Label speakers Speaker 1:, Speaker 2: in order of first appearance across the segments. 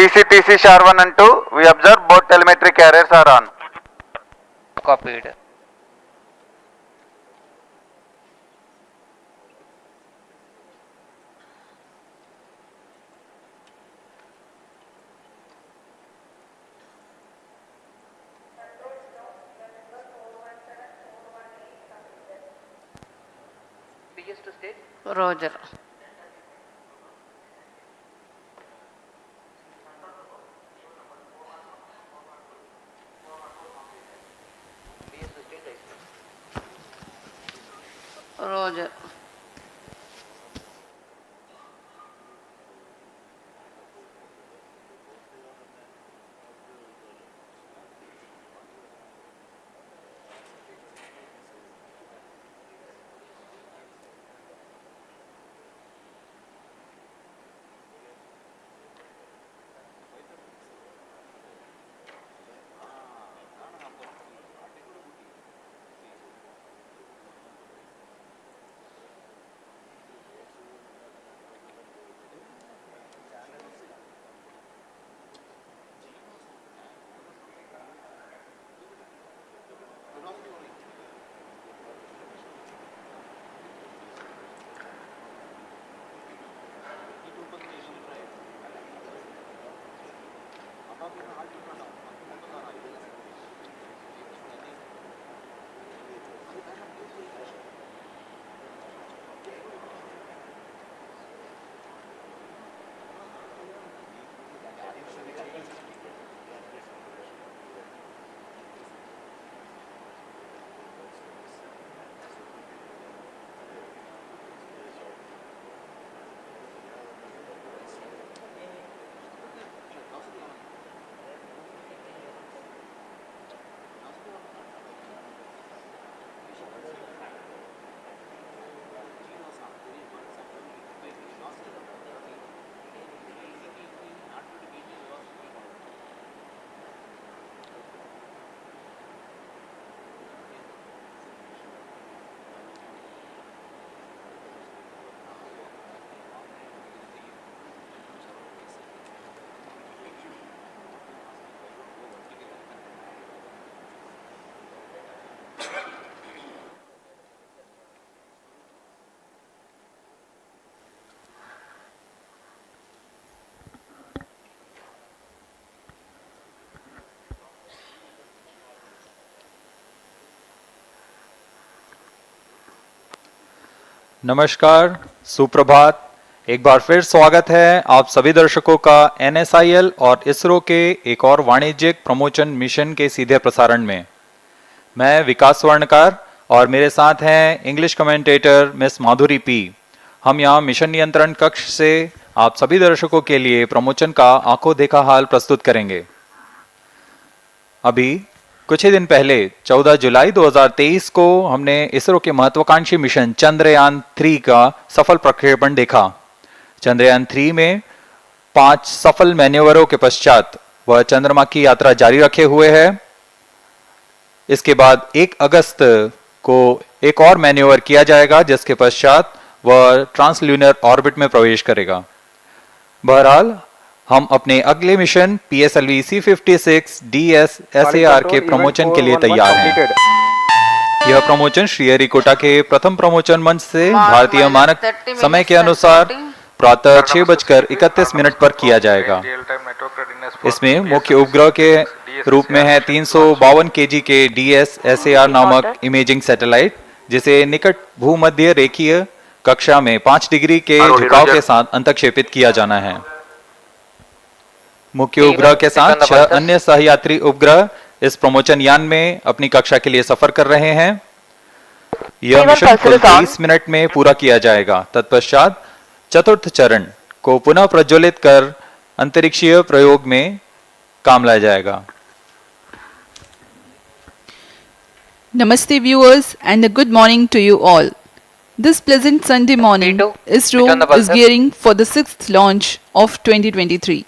Speaker 1: TC SHAR 1 and 2, we observe both telemetry carriers are on.
Speaker 2: Copied.
Speaker 3: Roger. Roger.
Speaker 4: नमस्कार, सुप्रभात। एक बार फिर स्वागत है आप सभी दर्शकों का NSIL और इसरो के एक और वाणिज्यिक प्रमोशन मिशन के सीधे प्रसारण में। मैं विकास स्वर्णकार और मेरे साथ हैं इंग्लिश कमेंटेटर मिस माधुरी पी। हम यहाँ मिशन नियंत्रण कक्ष से आप सभी दर्शकों के लिए प्रमोशन का आंखों देखा हाल प्रस्तुत करेंगे। अभी कुछ ही दिन पहले 14 जुलाई 2023 को हमने इसरो के महत्वाकांक्षी मिशन चंद्रयान 3 का सफल प्रक्षेपण देखा। चंद्रयान 3 में 5 सफल मैन्यूवरों के पश्चात वह चंद्रमा की यात्रा जारी रखे हुए है। इसके बाद 1 अगस्त को एक और मैन्यूवर किया जाएगा, जिसके पश्चात वह ट्रांसल्यूनर ऑर्बिट में प्रवेश करेगा। बहरहाल हम अपने अगले मिशन PSLV-C56 DS-SAR के प्रमोशन के लिए तैयार हैं। यह प्रमोशन श्रीहरिकोटा के प्रथम प्रमोशन मंच से भारतीय मानक समय के अनुसार प्रातः 6:31 पर किया जाएगा। इसमें मुख्य उपग्रह के रूप में है 352 kg के DS-SAR नामक इमेजिंग सैटेलाइट, जिसे निकट भूमध्य रेखीय कक्षा में 5 डिग्री के झुकाव के साथ अंतक्षेपित किया जाना है। मुख्य उपग्रह के साथ 6 अन्य सहयात्री उपग्रह इस प्रमोशन यान में अपनी कक्षा के लिए सफर कर रहे हैं। यह मिशन कुल 30 मिनट में पूरा किया जाएगा। तत्पश्चात चतुर्थ चरण को पुनः प्रज्वलित कर अंतरिक्षीय प्रयोग में काम लाया जाएगा।
Speaker 5: Namaste viewers and a good morning to you all. This pleasant Sunday morning, ISRO is gearing for the 6th launch of 2023.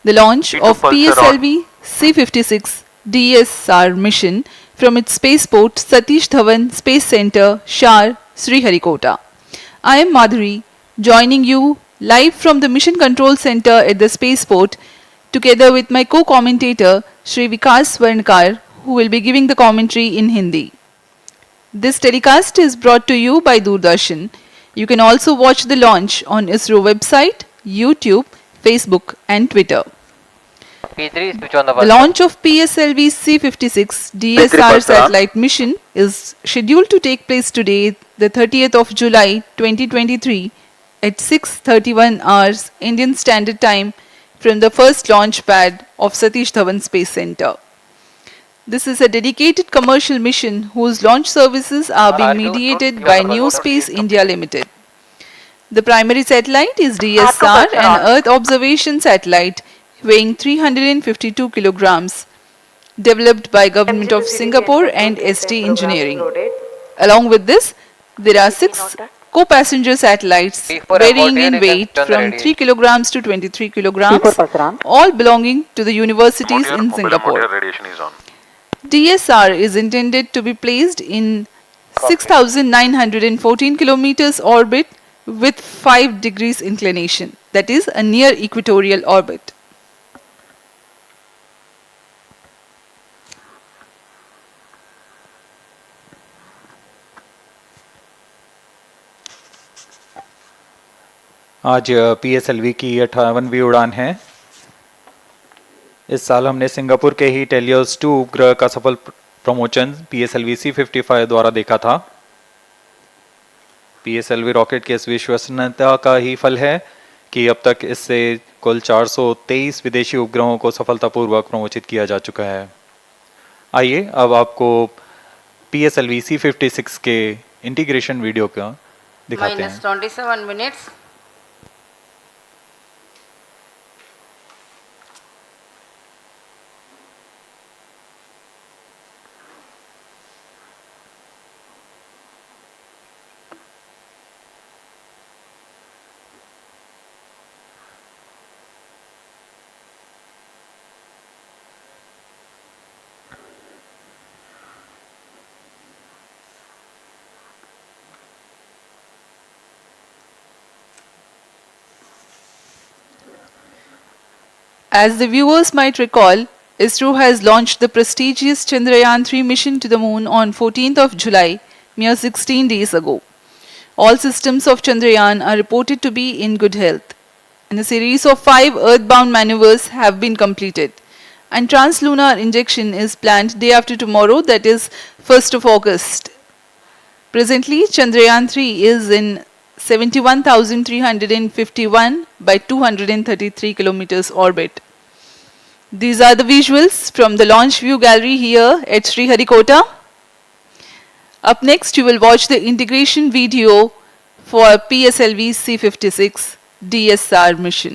Speaker 5: The launch of PSLV-C56 DS-SAR mission from its spaceport Satish Dhawan Space Center, SHAR, Sriharikota. I am Madhuri, joining you live from the Mission Control Center at the spaceport together with my co-commentator Shri Vikas Swarnkar, who will be giving the commentary in Hindi. This telecast is brought to you by Doordarshan. You can also watch the launch on ISRO website, YouTube, Facebook and Twitter.
Speaker 2: P3, switch on the
Speaker 5: The
Speaker 2: bus.
Speaker 5: launch of PSLV-C56 DS-SAR satellite mission is scheduled to take place today, the 30th of July 2023 at 6:31 hours Indian Standard Time from the first launch pad of Satish Dhawan Space Center. This is a dedicated commercial mission whose launch services are being mediated by New Space India Limited. The primary satellite is DS-SAR, an Earth observation satellite weighing 352 kilograms, developed by Government of Singapore and SD Engineering. Along with this, there are 6 co-passenger satellites varying in weight from 3 kilograms to 23 kilograms, all belonging to the universities in Singapore.
Speaker 1: Radiation is on.
Speaker 5: DS-SAR is intended to be placed in 6,914 kilometers orbit with 5 degrees inclination, that is a near equatorial orbit.
Speaker 4: आज PSLV की 58वीं उड़ान है। इस साल हमने Singapore के ही teleost 2 उपग्रह का सफल प्रमोशन PSLV-C55 द्वारा देखा था। PSLV रॉकेट के इस विश्वसनीयता का ही फल है कि अब तक इससे कुल 423 विदेशी उपग्रहों को सफलतापूर्वक प्रमोचित किया जा चुका है। आइए अब आपको PSLV-C56 के इंटीग्रेशन वीडियो का दिखाते हैं।
Speaker 3: -27 minutes.
Speaker 5: As the viewers might recall, ISRO has launched the prestigious Chandrayaan-3 mission to the moon on 14th of July, mere 16 days ago. All systems of Chandrayaan are reported to be in good health, and a series of 5 earthbound maneuvers have been completed, and translunar injection is planned day after tomorrow, that is 1st of August. Presently, Chandrayaan-3 is in 71,351 by 233 kilometers orbit. These are the visuals from the launch view gallery here at Sriharikota. Up next, you will watch the integration video for PSLV-C56 DS-SAR mission.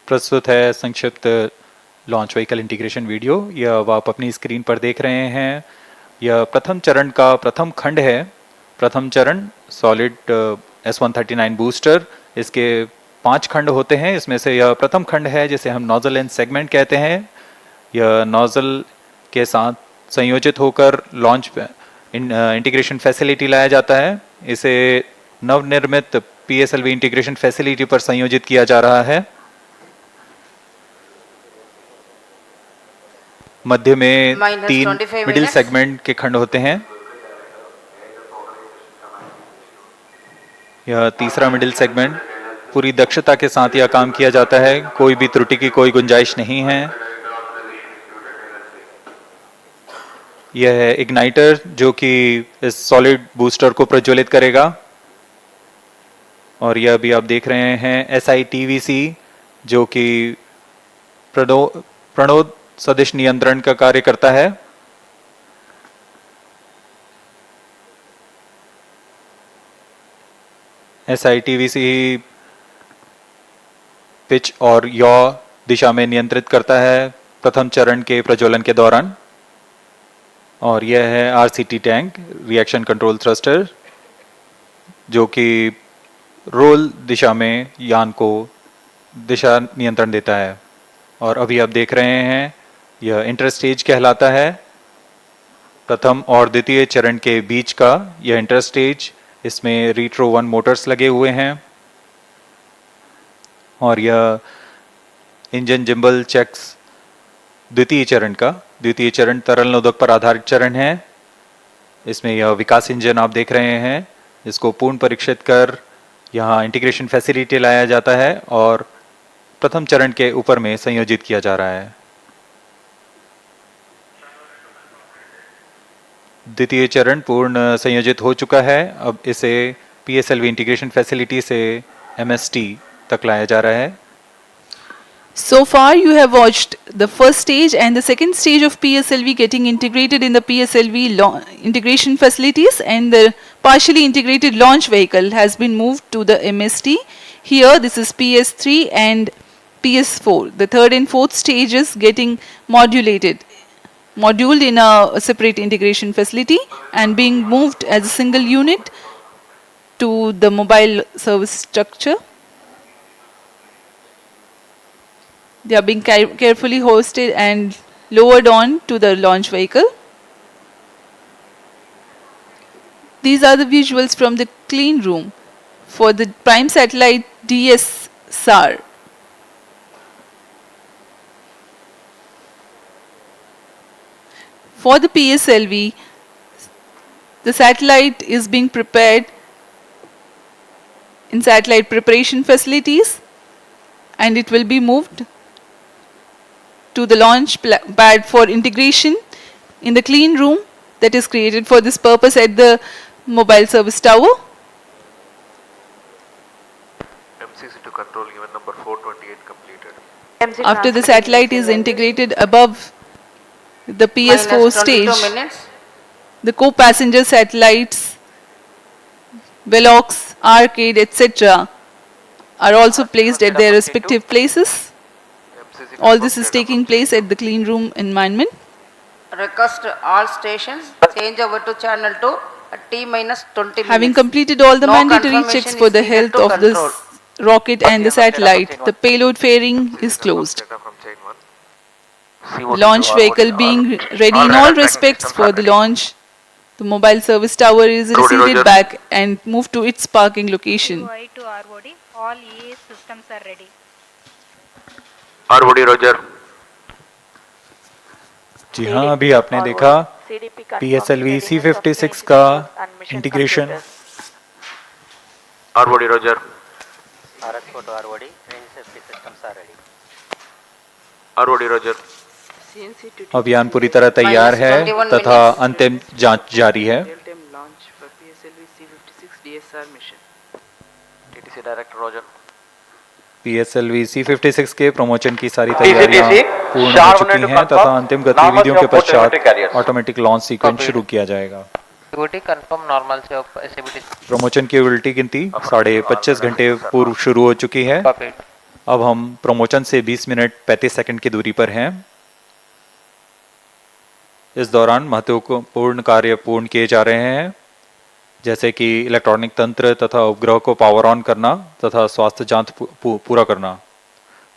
Speaker 4: प्रस्तुत है संक्षिप्त launch vehicle integration video. यह अब आप अपनी screen पर देख रहे हैं। यह प्रथम चरण का प्रथम खंड है। प्रथम चरण सॉलिड S139 बूस्टर, इसके 5 खंड होते हैं। इसमें से यह प्रथम खंड है जिसे हम नोजल एंड सेगमेंट कहते हैं। यह नोजल के साथ संयोजित होकर लॉन्च इंटीग्रेशन फैसिलिटी लाया जाता है। इसे नवनिर्मित PSLV इंटीग्रेशन फैसिलिटी पर संयोजित किया जा रहा है। मध्य में 3 मिडिल सेगमेंट के खंड होते हैं। यह तीसरा मिडिल सेगमेंट, पूरी दक्षता के साथ यह काम किया जाता है। कोई भी त्रुटि की कोई गुंजाइश नहीं है। यह है इग्नाइटर जो कि इस सॉलिड बूस्टर को प्रज्वलित करेगा। और यह भी आप देख रहे हैं SITVC जो कि प्रणोद सदिश नियंत्रण का कार्य करता है। SITVC पिच और यॉ दिशा में नियंत्रित करता है प्रथम चरण के प्रज्वलन के दौरान। और यह है RCT tank, reaction control thruster, जो कि रोल दिशा में यान को दिशा नियंत्रण देता है। और अभी आप देख रहे हैं यह इंटरस्टेज कहलाता है। प्रथम और द्वितीय चरण के बीच का यह इंटरस्टेज इसमें रीट्रो 1 मोटर्स लगे हुए हैं और यह इंजन जिम्बल चेक्स द्वितीय चरण तरल नोदक पर आधारित चरण है। इसमें यह विकास इंजन आप देख रहे हैं, इसको पूर्ण परीक्षित कर यहाँ इंटीग्रेशन फैसिलिटी लाया जाता है और प्रथम चरण के ऊपर में संयोजित किया जा रहा है। द्वितीय चरण पूर्ण संयोजित हो चुका है। अब इसे PSLV इंटीग्रेशन फैसिलिटी से MST तक लाया जा रहा है।
Speaker 5: So far you have watched the first stage and the second stage of PSLV getting integrated in the PSLV integration facilities, and the partially integrated launch vehicle has been moved to the MST. Here this is PS3 and PS4. The third and fourth stages getting moduled in a separate integration facility and being moved as a single unit to the mobile service structure. They are being carefully hoisted and lowered on to the launch vehicle. These are the visuals from the clean room for the prime satellite DS-SAR. For the PSLV, the satellite is being prepared in satellite preparation facilities, and it will be moved to the launch pad for integration in the clean room that is created for this purpose at the mobile service tower.
Speaker 3: MCC to control unit number 428 completed.
Speaker 5: After the satellite is integrated above the PS4 stage, the co-passenger satellites, Velox, Arcade, etc. are also placed at their respective places. All this is taking place at the clean room environment.
Speaker 6: Request all stations change over to channel 2 at T-20 minutes.
Speaker 5: Having completed all the
Speaker 6: No
Speaker 5: mandatory
Speaker 6: confirmation
Speaker 5: checks
Speaker 6: is
Speaker 5: for the
Speaker 6: needed
Speaker 5: health
Speaker 6: to
Speaker 5: of
Speaker 6: control.
Speaker 5: this rocket and the satellite, the payload fairing is closed.
Speaker 3: Data from chain 1.
Speaker 5: Launch vehicle being ready in all respects for the launch. The mobile service tower is receded
Speaker 3: Roger.
Speaker 5: back and moved to its parking location.
Speaker 7: I to ROD, all EA systems are ready.
Speaker 3: ROD Roger.
Speaker 4: जी हाँ, अभी आपने देखा PSLV C56 का integration.
Speaker 3: ROD Roger.
Speaker 2: Sriharikota ROD, range safety systems are ready.
Speaker 3: ROD Roger.
Speaker 4: अभियान पूरी तरह तैयार है तथा अंतिम जांच जारी है।
Speaker 8: Real-time launch for PSLV C56 DS-SARMission.
Speaker 3: TTC Director Roger.
Speaker 4: PSLV C56 के प्रमोशन की सारी तैयारियां पूर्ण हो चुकी हैं तथा अंतिम गतिविधियों के पश्चात ऑटोमेटिक लॉन्च सीक्वेंस शुरू किया जाएगा।
Speaker 2: Activity confirm normalcy of SABT.
Speaker 4: Promotion की उल्टी गिनती 25.5 घंटे पूर्व शुरू हो चुकी है।
Speaker 2: Copied.
Speaker 4: अब हम प्रमोशन से 20 मिनट 35 सेकंड की दूरी पर हैं। इस दौरान महत्वपूर्ण कार्य पूर्ण किए जा रहे हैं, जैसे कि इलेक्ट्रॉनिक तंत्र तथा उपग्रह को पावर ऑन करना तथा स्वास्थ्य जांच पूरा करना।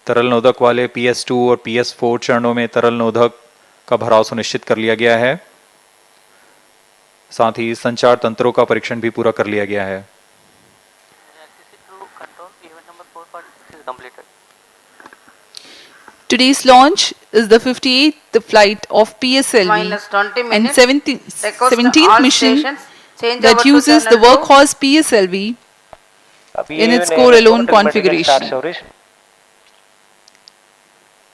Speaker 4: तरल नोदक वाले PS2 और PS4 चरणों में तरल नोदक का भराव सुनिश्चित कर लिया गया है। साथ ही संचार तंत्रों का परीक्षण भी पूरा कर लिया गया है।
Speaker 5: Today's launch is the 58th flight of PSLV
Speaker 6: Minus 20
Speaker 5: and
Speaker 6: minutes.
Speaker 5: 17th
Speaker 6: all
Speaker 5: mission
Speaker 6: stations change
Speaker 5: that
Speaker 6: over to
Speaker 5: uses the
Speaker 6: channel 2.
Speaker 5: workhorse PSLV in its core alone configuration.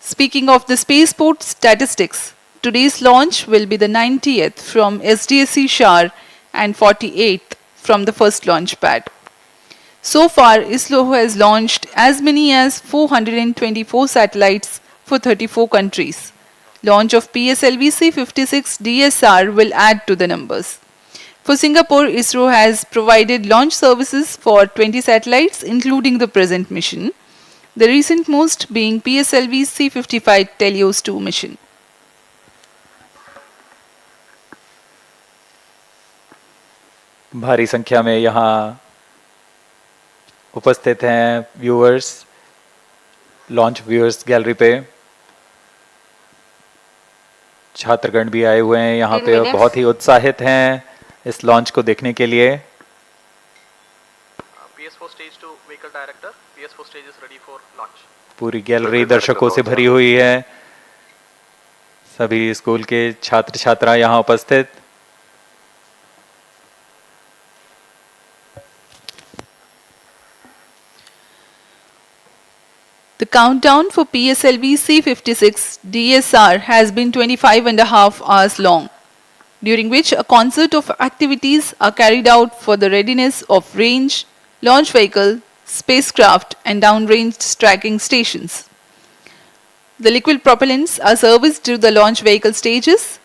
Speaker 5: Speaking of the spaceport statistics, today's launch will be the 90th from SDSC SHAR and 48th from the first launch pad. So far, ISRO has launched as many as 424 satellites for 34 countries. Launch of PSLV-C56 DS-SAR will add to the numbers. For Singapore, ISRO has provided launch services for 20 satellites, including the present mission, the recent most being PSLV-C55 Telios 2 mission.
Speaker 4: भारी संख्या में यहाँ उपस्थित हैं viewers, launch viewers gallery पे। छात्रगण भी आए हुए हैं यहाँ पे, बहुत ही उत्साहित हैं इस लॉन्च को देखने के लिए।
Speaker 9: stage 2 vehicle director. PS4 stage is ready for launch.
Speaker 4: पूरी गैलरी दर्शकों से भरी हुई है, सभी स्कूल के छात्र छात्रा यहाँ उपस्थित।
Speaker 5: The countdown for PSLV-C56 DS-SAR has been 25.5 hours long, during which a concert of activities are carried out for the readiness of range, launch vehicle, spacecraft and downrange tracking stations. The liquid propellants are serviced to the launch vehicle stages.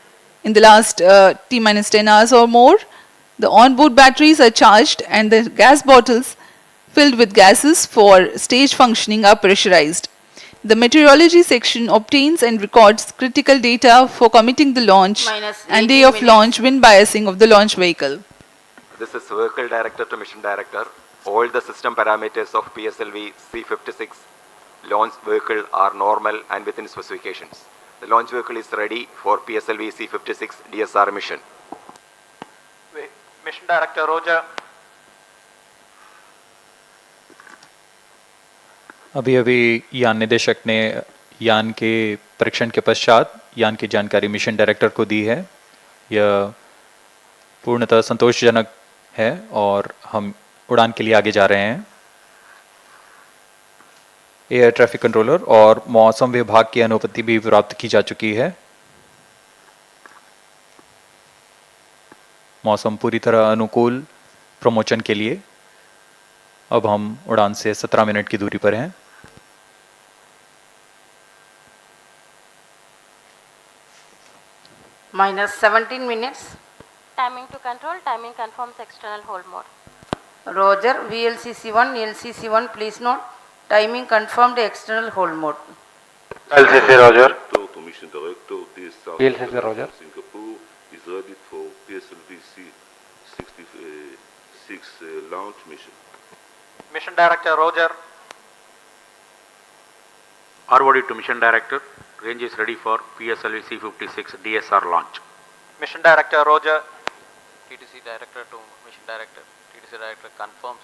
Speaker 5: In the last T-10 hours or more, the onboard batteries are charged and the gas bottles filled with gases for stage functioning are pressurized. The meteorology section obtains and records critical data for committing the launch
Speaker 6: Minus
Speaker 5: and
Speaker 6: 18
Speaker 5: day of
Speaker 6: minutes.
Speaker 5: launch wind biasing of the launch vehicle.
Speaker 10: This is vehicle director to mission director. All the system parameters of PSLV C56 launch vehicle are normal and within specifications. The launch vehicle is ready for PSLV C56 DS-SAR mission.
Speaker 9: Mission director Roger.
Speaker 4: अभी अभी यान निदेशक ने यान के परीक्षण के पश्चात यान की जानकारी मिशन डायरेक्टर को दी है। यह पूर्णतः संतोषजनक है और हम उड़ान के लिए आगे जा रहे हैं। एयर ट्रैफिक कंट्रोलर और मौसम विभाग की अनुमति भी प्राप्त की जा चुकी है। मौसम पूरी तरह अनुकूल प्रमोशन के लिए अब हम उड़ान से 17 मिनट की दूरी पर हैं।
Speaker 6: Minus 17 minutes.
Speaker 11: Timing to control, timing confirms external hold mode.
Speaker 6: Roger, VLCC1, LCC1, please note, timing confirmed external hold mode.
Speaker 1: LCC Roger.
Speaker 12: To mission director, DS-SAR
Speaker 1: LCC Roger.
Speaker 12: Singapore is ready for PSLV-C56 launch mission.
Speaker 9: Mission director Roger.
Speaker 13: ROD to mission director, range is ready for PSLV C56 DS-SAR launch.
Speaker 9: Mission director Roger.
Speaker 2: TTC director to mission director. TTC director confirms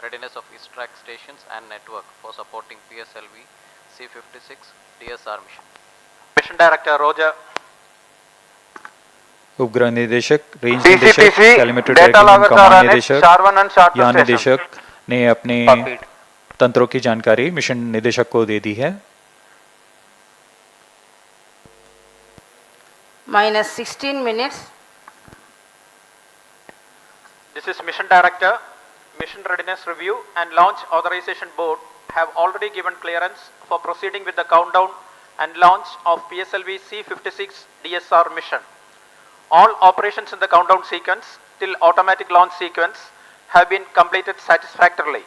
Speaker 2: readiness of its track stations and network for supporting PSLV C56 DS-SAR mission.
Speaker 9: Mission director Roger.
Speaker 4: उपग्रह निदेशक, range निदेशक,
Speaker 1: CCTC
Speaker 4: telemetry
Speaker 1: data
Speaker 4: tracking
Speaker 1: loggers
Speaker 4: command
Speaker 1: are
Speaker 4: निदेशक,
Speaker 1: SHAR 1 and SHAR 2
Speaker 4: यान
Speaker 1: station.
Speaker 4: निदेशक ने अपने तंत्रों की जानकारी मिशन निदेशक को दे दी है।
Speaker 6: Minus 16 minutes.
Speaker 9: This is mission director. Mission readiness review and launch authorization board have already given clearance for proceeding with the countdown and launch of PSLV C56 DS-SAR mission. All operations in the countdown sequence till automatic launch sequence have been completed satisfactorily.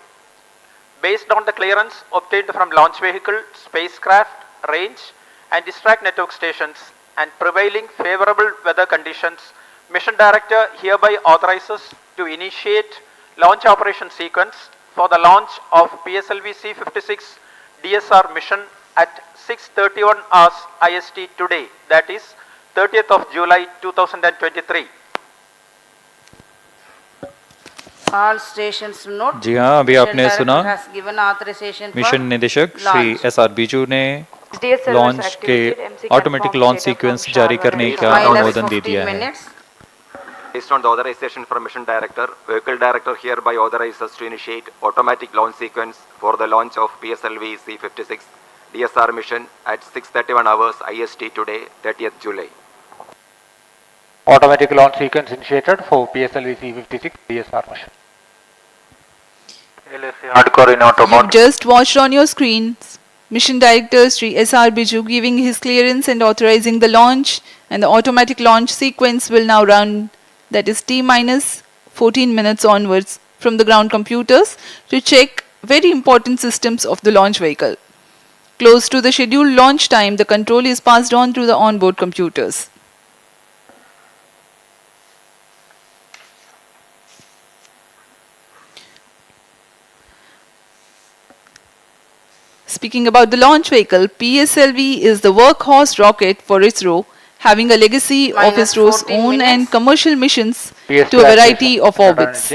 Speaker 9: Based on the clearance obtained from launch vehicle, spacecraft, range and distract network stations and prevailing favorable weather conditions, Mission Director hereby authorizes to initiate launch operation sequence for the launch of PSLV C56 DS-SAR mission at 6:31 hours IST today, that is 30th of July 2023.
Speaker 6: All stations note.
Speaker 4: जी हाँ, अभी आपने
Speaker 6: Mission
Speaker 4: सुना
Speaker 6: Director has given authorization for
Speaker 4: mission निदेशक Shri
Speaker 6: launch.
Speaker 4: SR Biju ने launch के automatic launch sequence जारी करने का
Speaker 6: Minus
Speaker 4: अनुमोदन दे
Speaker 6: 15
Speaker 4: दिया है।
Speaker 6: minutes.
Speaker 10: Based on the authorization from mission director, vehicle director hereby authorizes to initiate automatic launch sequence for the launch of PSLV C56 DS-SAR mission at 6:31 hours IST today, 30th July.
Speaker 1: Automatic launch sequence initiated for PSLV C56 DS-SAR mission. LSC hardcore in auto
Speaker 5: You've just watched on your screens Mission Director Sri SR Biju giving his clearance and authorizing the launch, and the automatic launch sequence will now run, that is T-14 minutes onwards from the ground computers to check very important systems of the launch vehicle. Close to the scheduled launch time, the control is passed on through the onboard computers. Speaking about the launch vehicle, PSLV is the workhorse rocket for ISRO, having a legacy of
Speaker 6: Minus
Speaker 5: ISRO's
Speaker 6: 14
Speaker 5: own
Speaker 6: minutes.
Speaker 5: and commercial missions
Speaker 1: PS
Speaker 5: to a variety of orbits.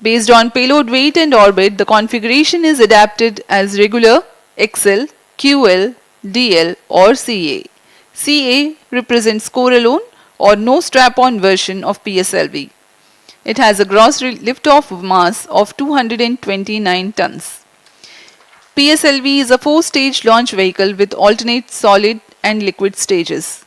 Speaker 5: Based on payload weight and orbit, the configuration is adapted as regular, XL, QL, DL or CA. CA represents core alone or no strap-on version of PSLV. It has a gross liftoff mass of 229 tons. PSLV is a 4-stage launch vehicle with alternate solid and liquid stages.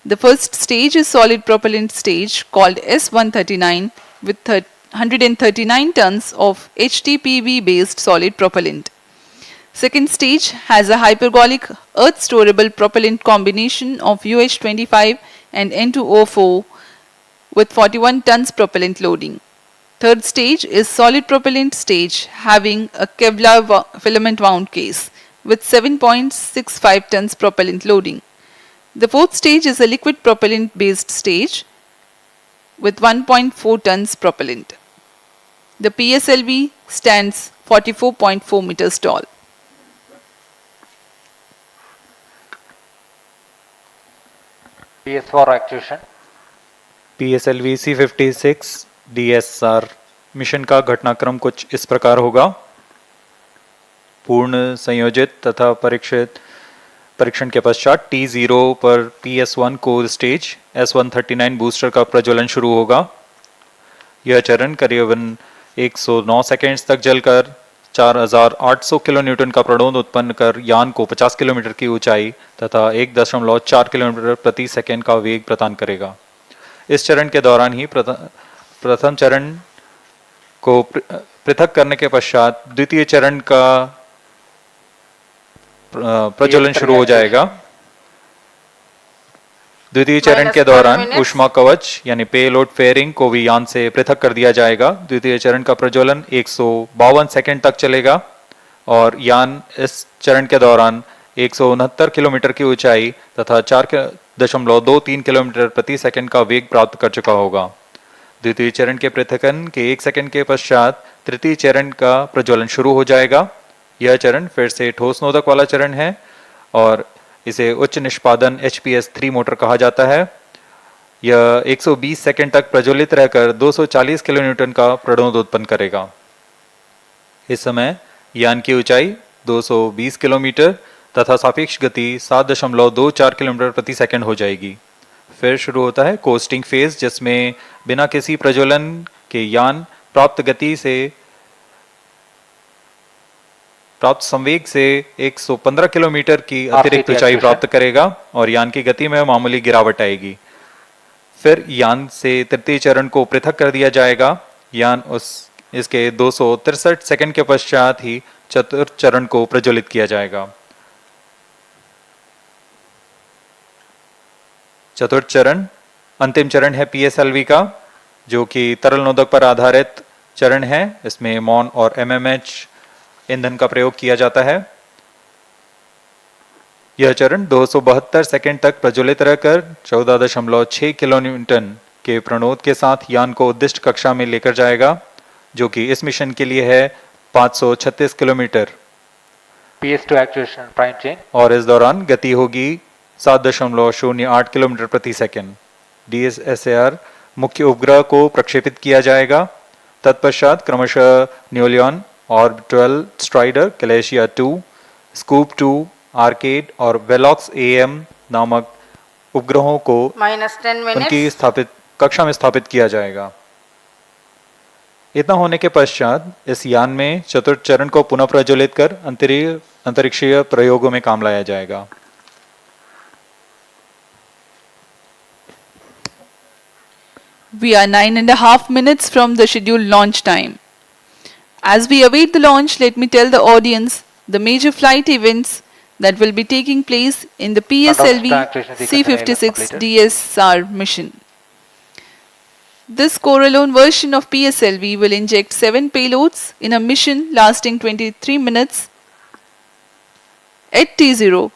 Speaker 5: The first stage is solid propellant stage called S139 with 139 tons of HTPV based solid propellant. Second stage has a hypergolic earth storable propellant combination of UH25 and N2O4 with 41 tons propellant loading. Third stage is solid propellant stage having a Kevlar filament wound case with 7.65 tons propellant loading. The fourth stage is a liquid propellant based stage with 1.4 tons propellant. The PSLV stands 44.4 meters tall.
Speaker 14: PS4 actuation.
Speaker 4: PSLV-C56 DS-SAR mission का घटनाक्रम कुछ इस प्रकार होगा। पूर्ण संयोजित तथा परीक्षण के पश्चात T0 पर PS1 core stage S139 booster का प्रज्वलन शुरू होगा। यह चरण करीबन 109 सेकेंड्स तक जलकर 4800 किलोन्यूटन का प्रणोद उत्पन्न कर यान को 50 किलोमीटर की ऊंचाई तथा 1.4 किलोमीटर प्रति सेकेंड का वेग प्रदान करेगा। इस चरण के दौरान ही प्रथम चरण को पृथक करने के पश्चात द्वितीय चरण का प्रज्वलन शुरू हो जाएगा। द्वितीय चरण के दौरान ऊष्मा कवच यानी पेलोड फेयरिंग को भी यान से पृथक कर दिया जाएगा। द्वितीय चरण का प्रज्वलन 152 सेकंड तक चलेगा और यान इस चरण के दौरान 169 किलोमीटर की ऊंचाई तथा 4.23 किलोमीटर प्रति सेकंड का वेग प्राप्त कर चुका होगा। द्वितीय चरण के पृथकन के 1 सेकंड के पश्चात तृतीय चरण का प्रज्वलन शुरू हो जाएगा। यह चरण फिर से ठोस नोदक वाला चरण है और इसे उच्च निष्पादन HPS-3 मोटर कहा जाता है। यह 120 सेकंड तक प्रज्वलित रहकर 240 किलोन्यूटन का प्रणोद उत्पन्न करेगा। इस समय यान की ऊंचाई 220 किलोमीटर तथा सापेक्ष गति 7.24 किलोमीटर प्रति सेकंड हो जाएगी। फिर शुरू होता है कोस्टिंग फेज, जिसमें बिना किसी प्रज्वलन के यान प्राप्त संवेग से 115 किलोमीटर की अतिरिक्त ऊंचाई प्राप्त करेगा और यान की गति में मामूली गिरावट आएगी। फिर यान से तृतीय चरण को पृथक कर दिया जाएगा। यान इसके 263 सेकंड के पश्चात ही चतुर्थ चरण को प्रज्वलित किया जाएगा। चतुर्थ चरण अंतिम चरण है PSLV का, जो कि तरल नोदक पर आधारित चरण है। इसमें MON और MMH ईंधन का प्रयोग किया जाता है। यह चरण 272 सेकंड तक प्रज्वलित रहकर 14.6 किलोन्यूटन के प्रणोद के साथ यान को उद्दिष्ट कक्षा में लेकर जाएगा, जो कि इस मिशन के लिए है 536 kilometre.
Speaker 14: PS2 actuation prime chain.
Speaker 4: और इस दौरान गति होगी 7.08 किलोमीटर प्रति सेकंड। DS-SAR मुख्य उपग्रह को प्रक्षेपित किया जाएगा। तत्पश्चात क्रमशः न्यूलियन, ऑर्बिटल स्ट्राइडर, कैलेशिया 2, स्कूप 2, आर्केड और वेलॉक्स AM नामक उपग्रहों को उनकी कक्षा में स्थापित किया जाएगा। इतना होने के पश्चात इस यान में चतुर्थ चरण को पुनः प्रज्वलित कर अंतरिक्षीय प्रयोगों में काम लाया जाएगा।
Speaker 5: We are 9.5 minutes from the scheduled launch time. As we await the launch, let me tell the audience the major flight events that will be taking place in the PSLV-C56 DS-SAR mission. This core-alone version of PSLV will inject 7 payloads in a mission lasting 23 minutes. At T0,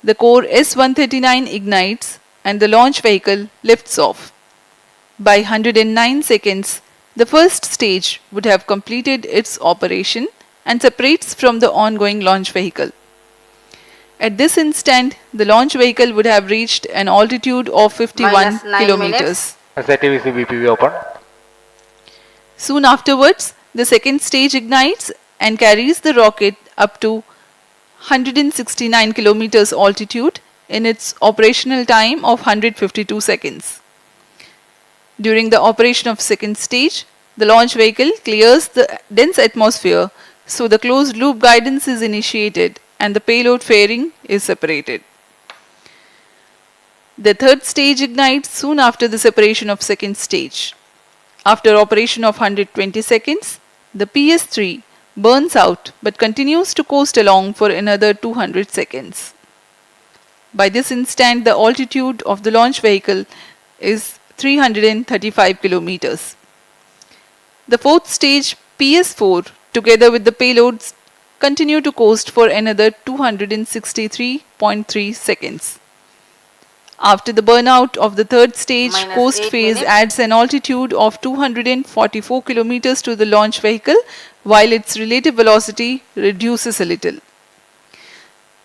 Speaker 5: the core S139 ignites and the launch vehicle lifts off. By 109 seconds, the first stage would have completed its operation and separates from the ongoing launch vehicle. At this instant, the launch vehicle would have reached an altitude of 51 kilometers.
Speaker 14: SATVC BPV open.
Speaker 5: Soon afterwards, The second stage ignites and carries the rocket up to 169 kilometers altitude in its operational time of 152 seconds. During the operation of second stage, the launch vehicle clears the dense atmosphere, so the closed loop guidance is initiated and the payload fairing is separated. The third stage ignites soon after the separation of second stage. After operation of 120 seconds, the PS3 burns out but continues to coast along for another 200 seconds. By this instant, the altitude of the launch vehicle is 335 kilometers. The fourth stage PS4 together with the payloads continue to coast for another 263.3 seconds. After the burnout of the third stage, coast phase adds an altitude of 244 kilometers to the launch vehicle, while its relative velocity reduces a little.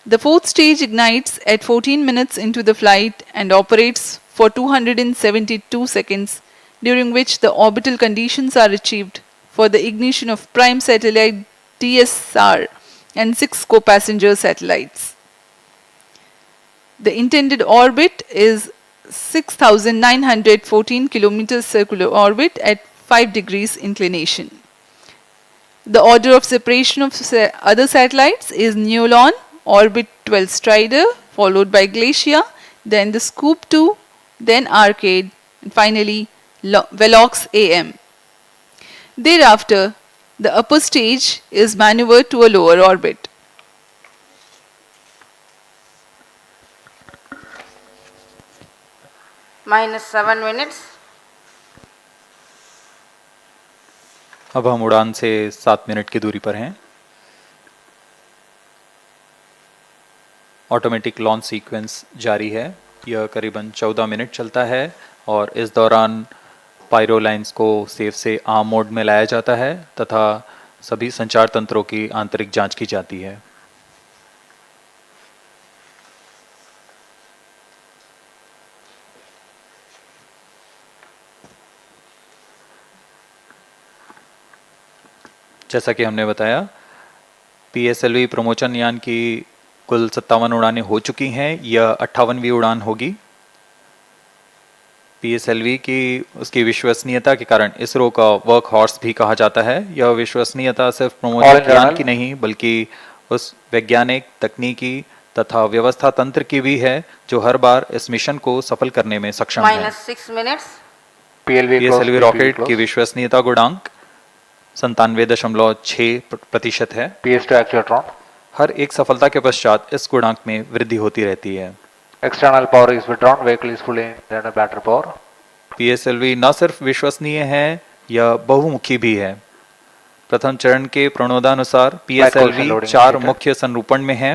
Speaker 5: The fourth stage ignites at 14 minutes into the flight and operates for 272 seconds, during which the orbital conditions are achieved for the ignition of prime satellite DS-SAR and 6 co-passenger satellites. The intended orbit is 6,914 kilometers circular orbit at 5 degrees inclination. The order of separation of other satellites is Neolon, orbit 12 Strider, followed by Glacia, then the Scoop 2, then Arcade, and finally Velox AM. Thereafter, the upper stage is maneuvered to a lower orbit.
Speaker 6: Minus 7 minutes.
Speaker 4: अब हम उड़ान से 7 minute की दूरी पर हैं. Automatic launch sequence जारी है. यह करीबन 14 मिनट चलता है और इस दौरान पायरो लाइन्स को सेफ से आर्म मोड में लाया जाता है तथा सभी संचार तंत्रों की आंतरिक जांच की जाती है. जैसा कि हमने बताया, PSLV प्रमोचन यान की कुल 57 उड़ानें हो चुकी हैं. यह 58वीं उड़ान होगी. PSLV की उसकी विश्वसनीयता के कारण इसरो का वर्क हॉर्स भी कहा जाता है. यह विश्वसनीयता सिर्फ प्रमोचन यान की नहीं बल्कि उस वैज्ञानिक, तकनीकी तथा व्यवस्था तंत्र की भी है जो हर बार इस मिशन को सफल करने में सक्षम है. PSLV रॉकेट की विश्वसनीयता गुणांक 97.6% है.
Speaker 14: PS2 actuatron.
Speaker 4: हर एक सफलता के पश्चात इस गुणांक में वृद्धि होती रहती है.
Speaker 14: External power is withdrawn. Vehicle is fully internal battery power.
Speaker 4: PSLV न सिर्फ विश्वसनीय है, यह बहुमुखी भी है. प्रथम चरण के प्रणोदानुसार PSLV 4 मुख्य संरूपण में है.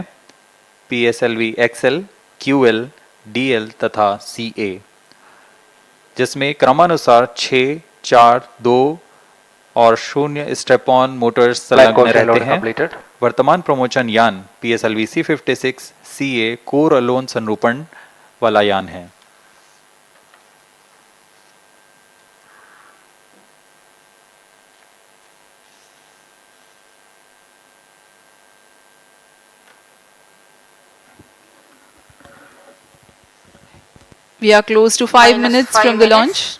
Speaker 4: PSLV XL, QL, DL तथा CA, जिसमें क्रमानुसार 6, 4, 2 और 0 स्टेप ऑन मोटर्स संलग्न रहते हैं. वर्तमान प्रमोचन यान PSLV C56 CA core alone संरूपण वाला यान है.
Speaker 5: We are close to 5 minutes from the launch.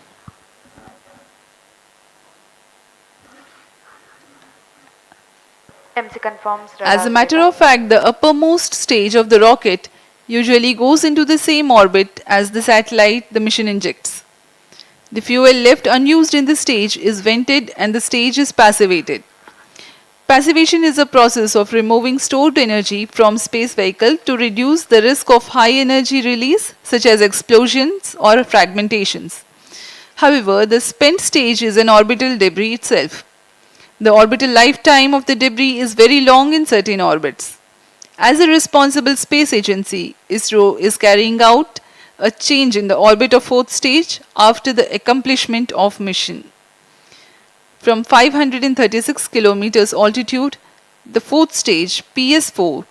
Speaker 7: MC confirms.
Speaker 5: As a matter of fact, the uppermost stage of the rocket usually goes into the same orbit as the satellite the mission injects. The fuel left unused in the stage is vented and the stage is passivated. Passivation is a process of removing stored energy from space vehicle to reduce the risk of high energy release such as explosions or fragmentations. However, the spent stage is an orbital debris itself. The orbital lifetime of the debris is very long in certain orbits. As a responsible space agency, ISRO is carrying out a change in the orbit of fourth stage after the accomplishment of mission. From 536 kilometers altitude, the fourth stage, PS4,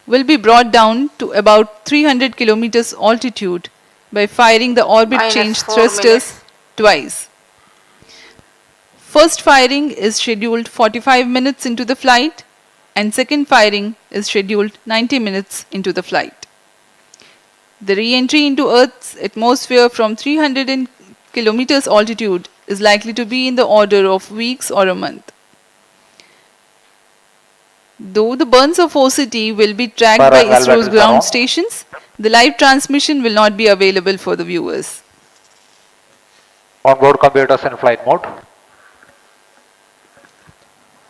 Speaker 5: will be brought down to about 300 kilometers altitude by firing the orbit change thrusters twice. First firing is scheduled 45 minutes into the flight and second firing is scheduled 90 minutes into the flight. The re-entry into Earth's atmosphere from 300 kilometers altitude is likely to be in the order of weeks or a month. Though the burns of OCT will be tracked by ISRO's ground stations, the live transmission will not be available for the viewers.
Speaker 14: On-board computers in flight mode.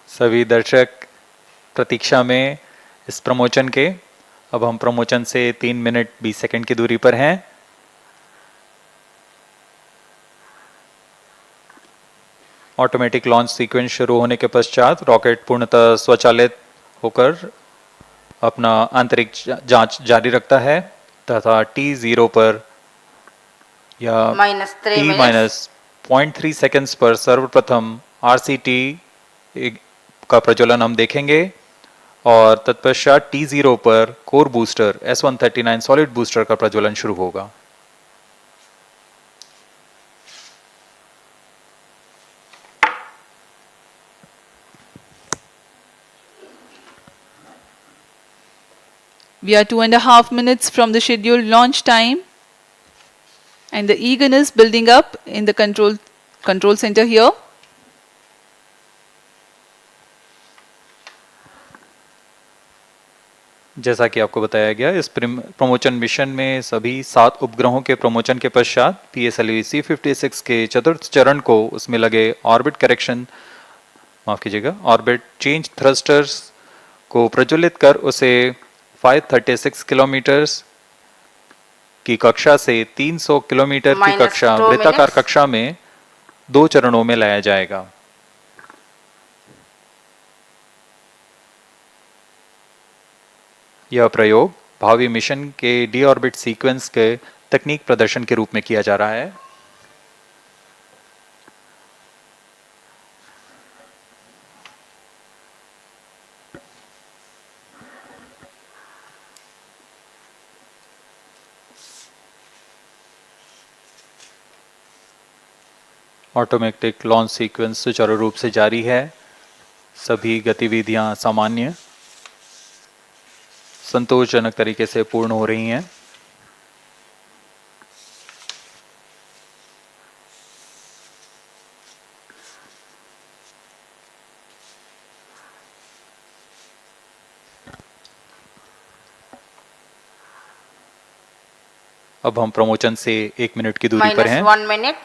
Speaker 4: सभी दर्शक प्रतीक्षा में इस promotion के। अब हम promotion से 3 minute 20 second की दूरी पर हैं। ऑटोमेटिक लॉन्च सीक्वेंस शुरू होने के पश्चात रॉकेट पूर्णतः स्वचालित होकर अपना आंतरिक जांच जारी रखता है तथा T0 पर या T-0.3 सेकंड्स पर सर्वप्रथम RCT का प्रज्वलन हम देखेंगे और तत्पश्चात T0 पर core booster S139 solid booster का प्रज्वलन शुरू होगा।
Speaker 5: We are 2.5 minutes from the scheduled launch time and the eagerness building up in the control center here.
Speaker 4: जैसा कि आपको बताया गया, इस प्रमोशन मिशन में सभी 7 उपग्रहों के प्रमोशन के पश्चात PSLV-C56 के चतुर्थ चरण को उसमें लगे ऑर्बिट चेंज थ्रस्टर्स को प्रज्वलित कर उसे 536 किलोमीटर्स की कक्षा से 300 किलोमीटर की कक्षा वृत्ताकार कक्षा में 2 चरणों में लाया जाएगा। यह प्रयोग भावी मिशन के डी ऑर्बिट सीक्वेंस के तकनीक प्रदर्शन के रूप में किया जा रहा है। ऑटोमेटिक लॉन्च सीक्वेंस सुचारू रूप से जारी है। सभी गतिविधियां सामान्य संतोषजनक तरीके से पूर्ण हो रही हैं। अब हम प्रमोशन से 1 मिनट की दूरी पर हैं।
Speaker 6: -1 minute,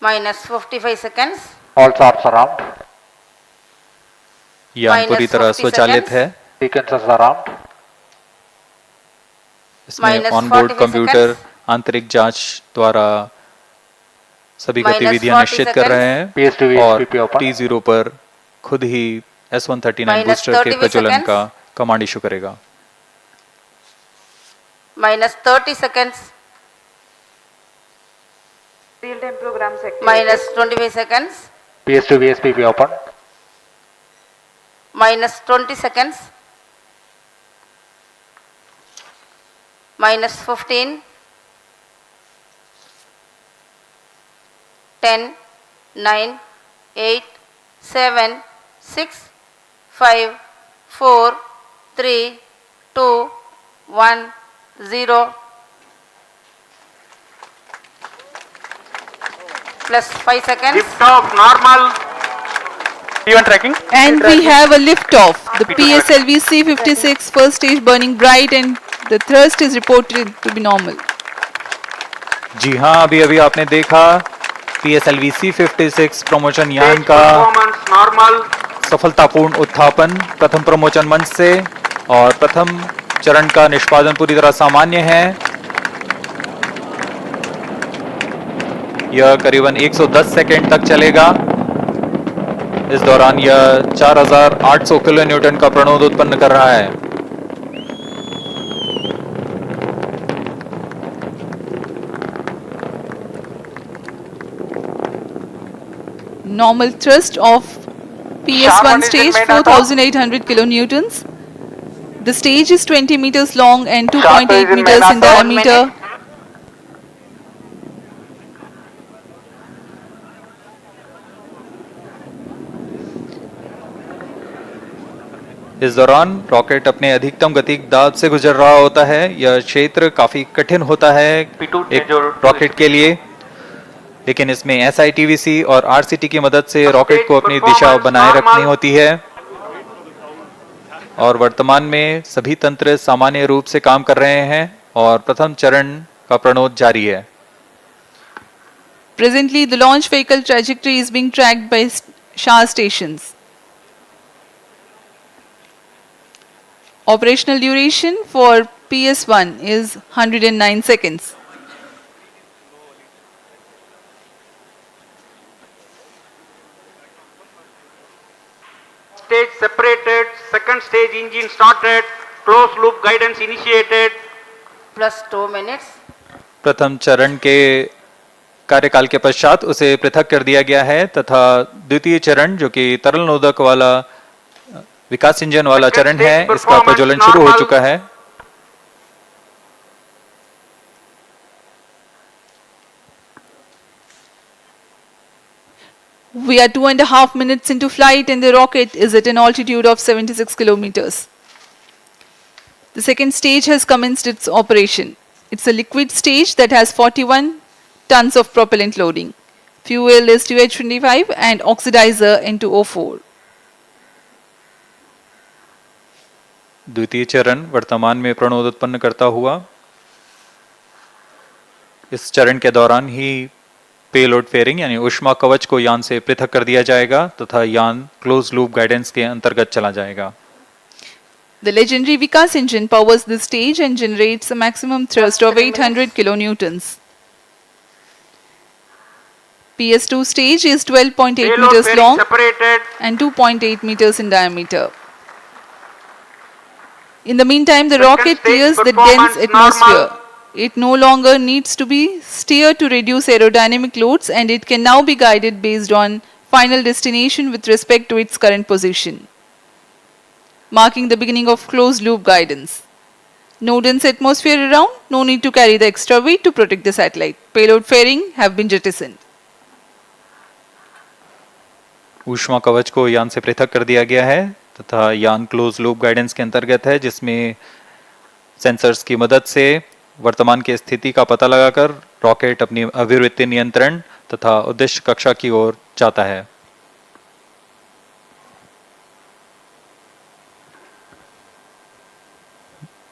Speaker 6: -55 seconds.
Speaker 14: All SARs around.
Speaker 4: यान पूरी तरह स्वचालित है।
Speaker 14: Sequences around.
Speaker 4: इसमें ऑनबोर्ड कंप्यूटर आंतरिक जांच द्वारा सभी गतिविधियां निश्चित कर रहे हैं और T0 पर खुद ही S139 बूस्टर के प्रज्वलन का कमांड इशू करेगा।
Speaker 6: -30 seconds.
Speaker 8: Real time program sector.
Speaker 6: -25 seconds.
Speaker 14: PS2 VSPP open.
Speaker 6: -20 seconds. -15. 10, 9, 8, 7, 6, 5, 4, 3, 2, 1, 0. Plus 5 seconds.
Speaker 9: Lift off normal. Even tracking.
Speaker 5: And we have a lift off. The PSLV-C56 first stage burning bright and the thrust is reported to be normal.
Speaker 4: जी हाँ, अभी अभी आपने देखा PSLV-C56 promotion यान का सफलतापूर्ण उत्थापन प्रथम promotion मंच से और प्रथम चरण का निष्पादन पूरी तरह सामान्य है। यह करीबन 110 सेकेंड तक चलेगा। इस दौरान यह 4800 किलो न्यूटन का प्रणोद उत्पन्न कर रहा है।
Speaker 5: Normal thrust of PS1 stage 4800 kilonewtons. The stage is 20 meters long and 2.8 meters in diameter.
Speaker 4: इस दौरान रॉकेट अपने अधिकतम गतिक दाब से गुजर रहा होता है। यह क्षेत्र काफी कठिन होता है एक रॉकेट के लिए, लेकिन इसमें SITVC और RCT की मदद से रॉकेट को अपनी दिशा बनाए रखनी होती है और वर्तमान में सभी तंत्र सामान्य रूप से काम कर रहे हैं और प्रथम चरण का प्रणोद जारी है।
Speaker 5: Presently, the launch vehicle trajectory is being tracked by SHAR stations. Operational duration for PS1 is 109 seconds.
Speaker 13: Stage separated, second stage engine started, closed loop guidance initiated.
Speaker 6: Plus 2 minutes.
Speaker 4: प्रथम चरण के कार्यकाल के पश्चात उसे पृथक कर दिया गया है तथा द्वितीय चरण जो कि तरल नोदक वाला विकास इंजन वाला चरण है, इसका प्रज्वलन शुरू हो चुका है।
Speaker 5: We are 2.5 minutes into flight and the rocket is at an altitude of 76 kilometers. The second stage has commenced its operation. It's a liquid stage that has 41 tons of propellant loading. Fuel is 2H25 and oxidizer N2O4.
Speaker 4: द्वितीय चरण वर्तमान में प्रणोद उत्पन्न करता हुआ इस चरण के दौरान ही पेलोड फेयरिंग यानी ऊष्मा कवच को यान से पृथक कर दिया जाएगा तथा यान क्लोज लूप गाइडेंस के अंतर्गत चला जाएगा।
Speaker 5: The legendary Vikas engine powers this stage and generates a maximum thrust of 800 kilonewtons. PS2 stage is 12.8 meters long and 2.8 meters in diameter. In the meantime, the rocket clears the dense atmosphere. It no longer needs to be steered to reduce aerodynamic loads and it can now be guided based on final destination with respect to its current position, marking the beginning of closed loop guidance. No dense atmosphere around, no need to carry the extra weight to protect the satellite. Payload fairing have been jettisoned.
Speaker 4: ऊष्मा कवच को यान से पृथक कर दिया गया है तथा यान क्लोज लूप गाइडेंस के अंतर्गत है, जिसमें सेंसर्स की मदद से वर्तमान की स्थिति का पता लगाकर रॉकेट अपनी अभिवृत्ति नियंत्रण तथा उद्देश्य कक्षा की ओर जाता है।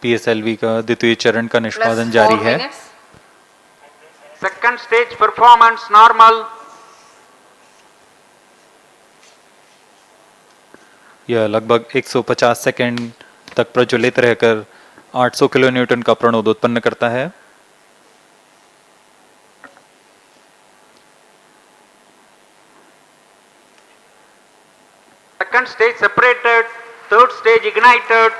Speaker 4: PSLV का द्वितीय चरण का निष्पादन जारी है।
Speaker 13: Second stage performance normal.
Speaker 4: यह लगभग 150 सेकंड तक प्रज्वलित रहकर 800 किलोन्यूटन का प्रणोद उत्पन्न करता है।
Speaker 13: Second stage separated, third stage ignited.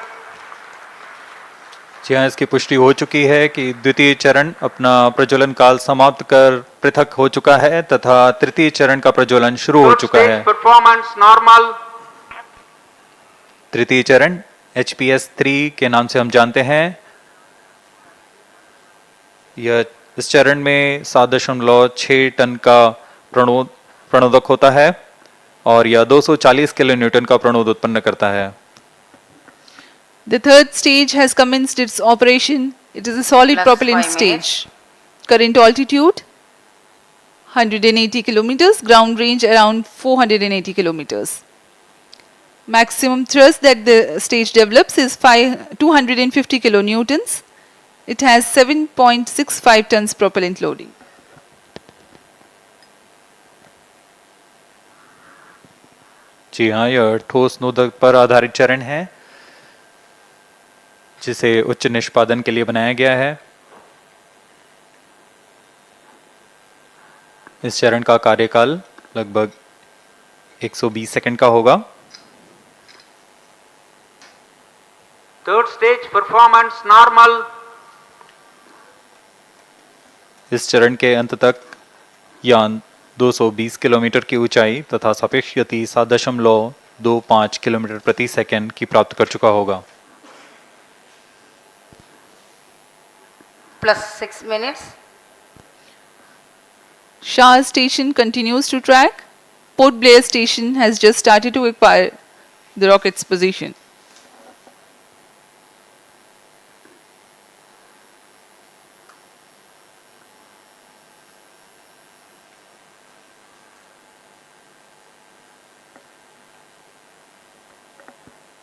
Speaker 4: जी हाँ, इसकी पुष्टि हो चुकी है कि द्वितीय चरण अपना प्रज्वलन काल समाप्त कर पृथक हो चुका है तथा तृतीय चरण का प्रज्वलन शुरू हो चुका है।
Speaker 13: Performance normal.
Speaker 4: तृतीय चरण HPS-3 के नाम से हम जानते हैं। यह इस चरण में 7.6 टन का प्रणोदक होता है और यह 240 किलोन्यूटन का प्रणोद उत्पन्न करता है।
Speaker 5: The third stage has commenced its operation. It is a solid propellant stage. Current altitude 180 kilometers, ground range around 480 kilometers. Maximum thrust that the stage develops is 250 kilonewtons. It has 7.65 tons propellant loading.
Speaker 4: जी हाँ, यह ठोस नोदक पर आधारित चरण है जिसे उच्च निष्पादन के लिए बनाया गया है। इस चरण का कार्यकाल लगभग 120 सेकंड का होगा।
Speaker 13: Third stage performance normal.
Speaker 4: इस चरण के अंत तक यान 220 किलोमीटर की ऊंचाई तथा सापेक्ष गति 7.25 किलोमीटर प्रति सेकंड की प्राप्त कर चुका होगा।
Speaker 6: Plus 6 minutes.
Speaker 5: SHAR station continues to track. Port Blair station has just started to acquire the rocket's position.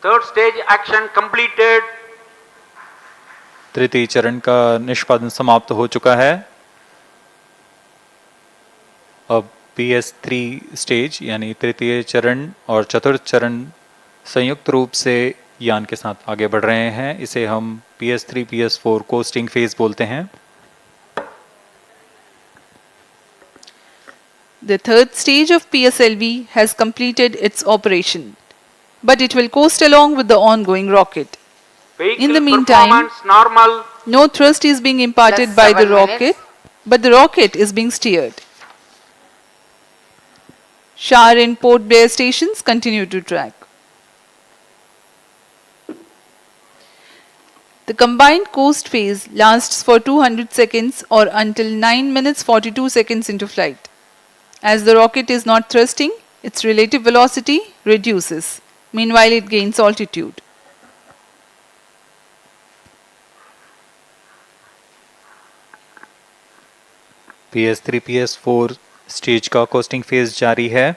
Speaker 13: Third stage action completed.
Speaker 4: तृतीय चरण का निष्पादन समाप्त हो चुका है। अब PS3 स्टेज यानी तृतीय चरण और चतुर्थ चरण संयुक्त रूप से यान के साथ आगे बढ़ रहे हैं। इसे हम PS3 PS4 कोस्टिंग फेज बोलते हैं।
Speaker 5: The third stage of PSLV has completed its operation, but it will coast along with the ongoing rocket. In the meantime,
Speaker 13: normal.
Speaker 5: No thrust is being imparted by the rocket, but the rocket is being steered. SHAR and Port Blair stations continue to track. The combined coast phase lasts for 200 seconds or until 9 minutes 42 seconds into flight. As the rocket is not thrusting, its relative velocity reduces. Meanwhile, it gains altitude.
Speaker 4: PS3 PS4 stage का costing phase जारी है।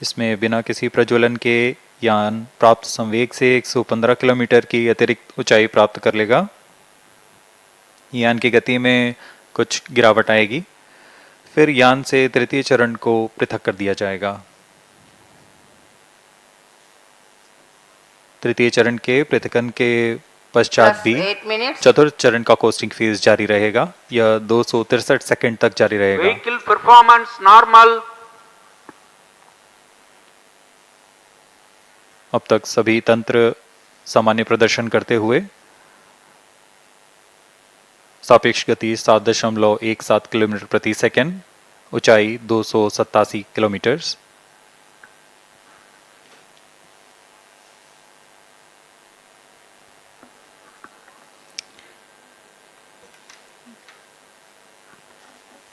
Speaker 4: इसमें बिना किसी प्रज्वलन के यान प्राप्त संवेग से 115 किलोमीटर की अतिरिक्त ऊंचाई प्राप्त कर लेगा। यान की गति में कुछ गिरावट आएगी, फिर यान से तृतीय चरण को पृथक कर दिया जाएगा। तृतीय चरण के पृथकन के पश्चात भी चतुर्थ चरण का कोस्टिंग फेज जारी रहेगा। यह 263 सेकंड तक जारी रहेगा।
Speaker 13: Vehicle performance normal.
Speaker 4: अब तक सभी तंत्र सामान्य प्रदर्शन करते हुए सापेक्ष गति 7.17 किलोमीटर प्रति सेकंड, ऊंचाई 287 kilometre.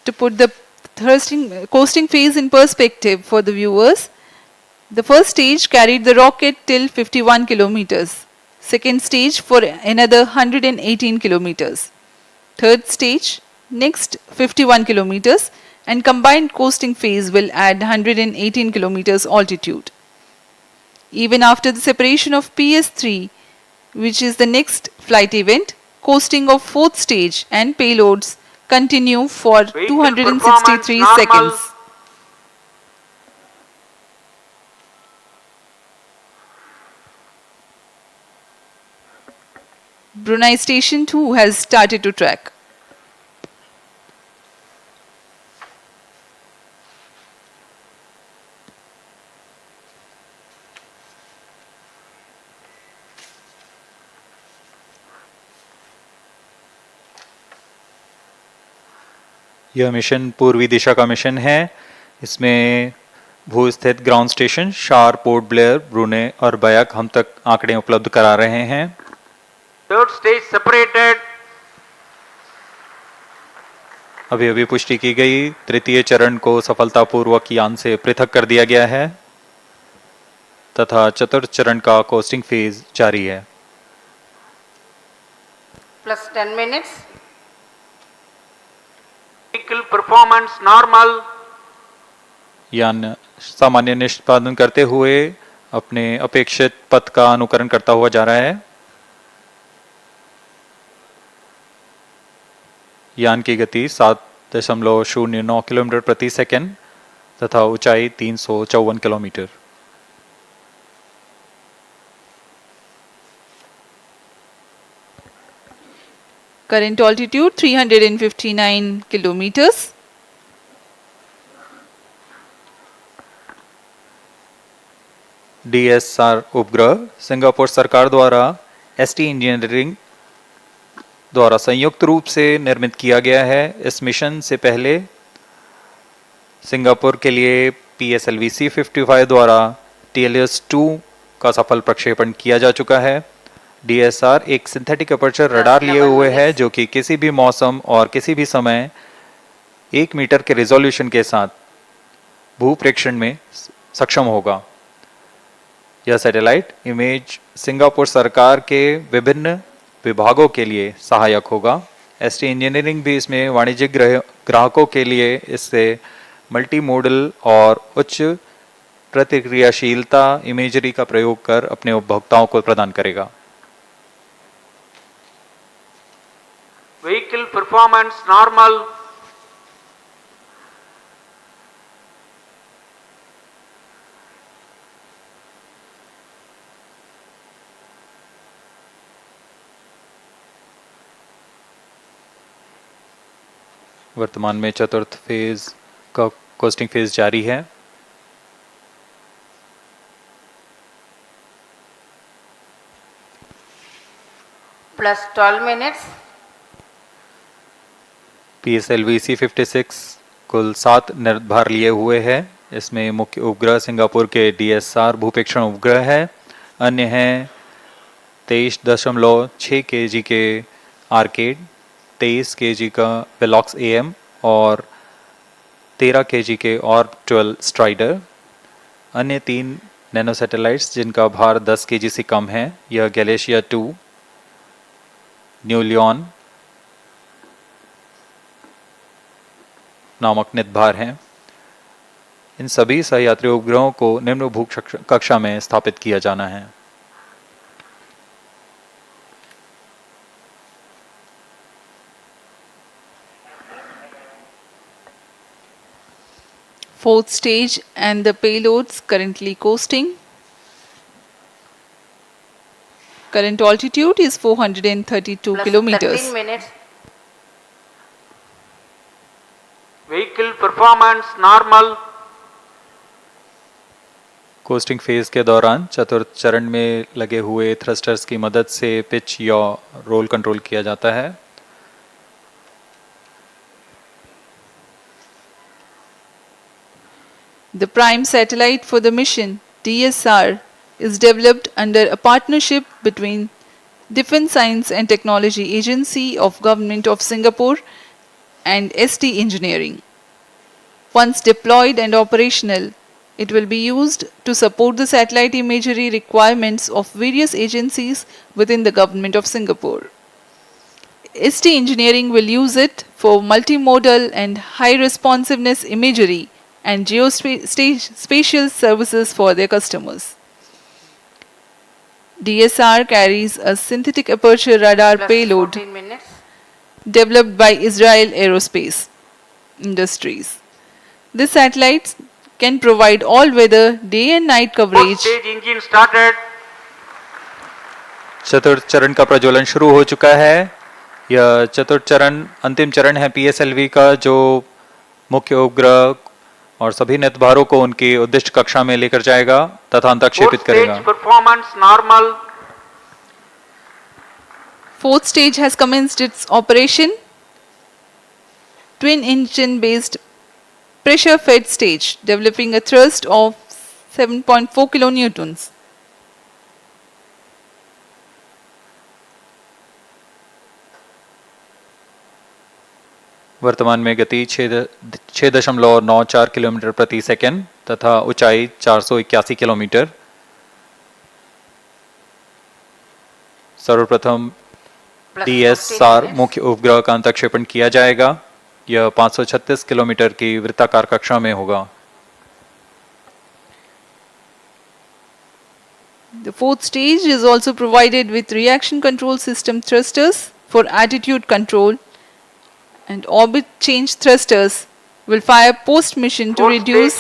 Speaker 5: To put the coasting phase in perspective for the viewers, the first stage carried the rocket till 51 kilometers, second stage for another 118 kilometers, third stage next 51 kilometers, and combined coasting phase will add 118 kilometers altitude. Even after the separation of PS3, which is the next flight event, coasting of fourth stage and payloads continue for 263 seconds. Brunei Station 2 has started to track.
Speaker 4: यह mission पूर्वी दिशा का mission है। इसमें भू स्थित ground station शार, port Blair, ब्रूने और बयाक हम तक आंकड़े उपलब्ध करा रहे हैं।
Speaker 13: Third stage separated.
Speaker 4: अभी अभी पुष्टि की गई, तृतीय चरण को सफलतापूर्वक यान से पृथक कर दिया गया है तथा चतुर्थ चरण का कोस्टिंग फेज जारी है।
Speaker 6: Plus 10 minutes.
Speaker 13: Vehicle performance normal.
Speaker 4: यान सामान्य निष्पादन करते हुए अपने अपेक्षित पथ का अनुकरण करता हुआ जा रहा है। यान की गति 7.09 किलोमीटर प्रति सेकंड तथा ऊंचाई 354 kilometre.
Speaker 5: Current altitude 359 kilometers.
Speaker 4: DS-SAR उपग्रह सिंगापुर सरकार द्वारा ST इंजीनियरिंग द्वारा संयुक्त रूप से निर्मित किया गया है। इस मिशन से पहले सिंगापुर के लिए PSLV-C55 द्वारा TLS-2 का सफल प्रक्षेपण किया जा चुका है। DS-SAR एक सिंथेटिक अपर्चर रडार लिए हुए है जो कि किसी भी मौसम और किसी भी समय 1 मीटर के रिजोल्यूशन के साथ भूप्रेक्षण में सक्षम होगा। यह सैटेलाइट इमेज सिंगापुर सरकार के विभिन्न विभागों के लिए सहायक होगा। ST इंजीनियरिंग भी इसमें वाणिज्यिक ग्राहकों के लिए इससे मल्टी मोडल और उच्च प्रतिक्रियाशीलता इमेजरी का प्रयोग कर अपने उपभोक्ताओं को प्रदान करेगा।
Speaker 13: Vehicle performance normal.
Speaker 4: वर्तमान में चतुर्थ फेज का कोस्टिंग फेज जारी है।
Speaker 6: Plus 12 minutes.
Speaker 4: PSLV C56 कुल 7 निर्धार लिए हुए है। इसमें मुख्य उपग्रह सिंगापुर के DS-SAR भूपेक्षण उपग्रह है। अन्य हैं 23.6 kg के आर्केड, 23 kg का वेलॉक्स AM और 13 kg के ऑर्बिटल स्ट्राइडर। अन्य 3 नैनो सैटेलाइट्स जिनका भार 10 kg से कम है, यह गैलेशिया 2, न्यू लियोन नामक नितभार हैं। इन सभी सहयात्री उपग्रहों को निम्न भू कक्षा में स्थापित किया जाना है।
Speaker 5: Fourth stage and the payloads currently coasting. Current altitude is 432
Speaker 6: Plus
Speaker 5: kilometers.
Speaker 6: 13 minutes.
Speaker 13: Vehicle performance normal.
Speaker 4: Costing phase के दौरान चतुर्थ चरण में लगे हुए थ्रस्टर्स की मदद से पिच या रोल कंट्रोल किया जाता है।
Speaker 5: The prime satellite for the mission, DS-SAR, is developed under a partnership between Defence Science and Technology Agency of Government of Singapore and ST Engineering. Once deployed and operational, it will be used to support the satellite imagery requirements of various agencies within the Government of Singapore. ST Engineering will use it for multimodal and high responsiveness imagery and geospatial services for their customers. DS-SAR carries a synthetic aperture radar
Speaker 6: Plus
Speaker 5: payload
Speaker 6: 14 minutes.
Speaker 5: developed by Israel Aerospace Industries. This satellite can provide all-weather day and night coverage.
Speaker 13: Stage engine started.
Speaker 4: चतुर्थ चरण का प्रज्वलन शुरू हो चुका है। यह चतुर्थ चरण अंतिम चरण है PSLV का, जो मुख्य उपग्रह और सभी नितभारों को उनकी उद्दिष्ट कक्षा में लेकर जाएगा तथा अंतक्षेपित करेगा।
Speaker 13: Performance normal.
Speaker 5: Fourth stage has commenced its operation. Twin engine based pressure fed stage developing a thrust of 7.4 kilonewtons.
Speaker 4: वर्तमान में गति 6.94 किलोमीटर प्रति सेकंड तथा ऊंचाई 481 किलोमीटर। सर्वप्रथम DS-SAR मुख्य उपग्रह का अंतक्षेपण किया जाएगा। यह 536 किलोमीटर की वृत्ताकार कक्षा में होगा।
Speaker 5: The fourth stage is also provided with reaction control system thrusters for attitude control, and orbit change thrusters will fire post-mission to reduce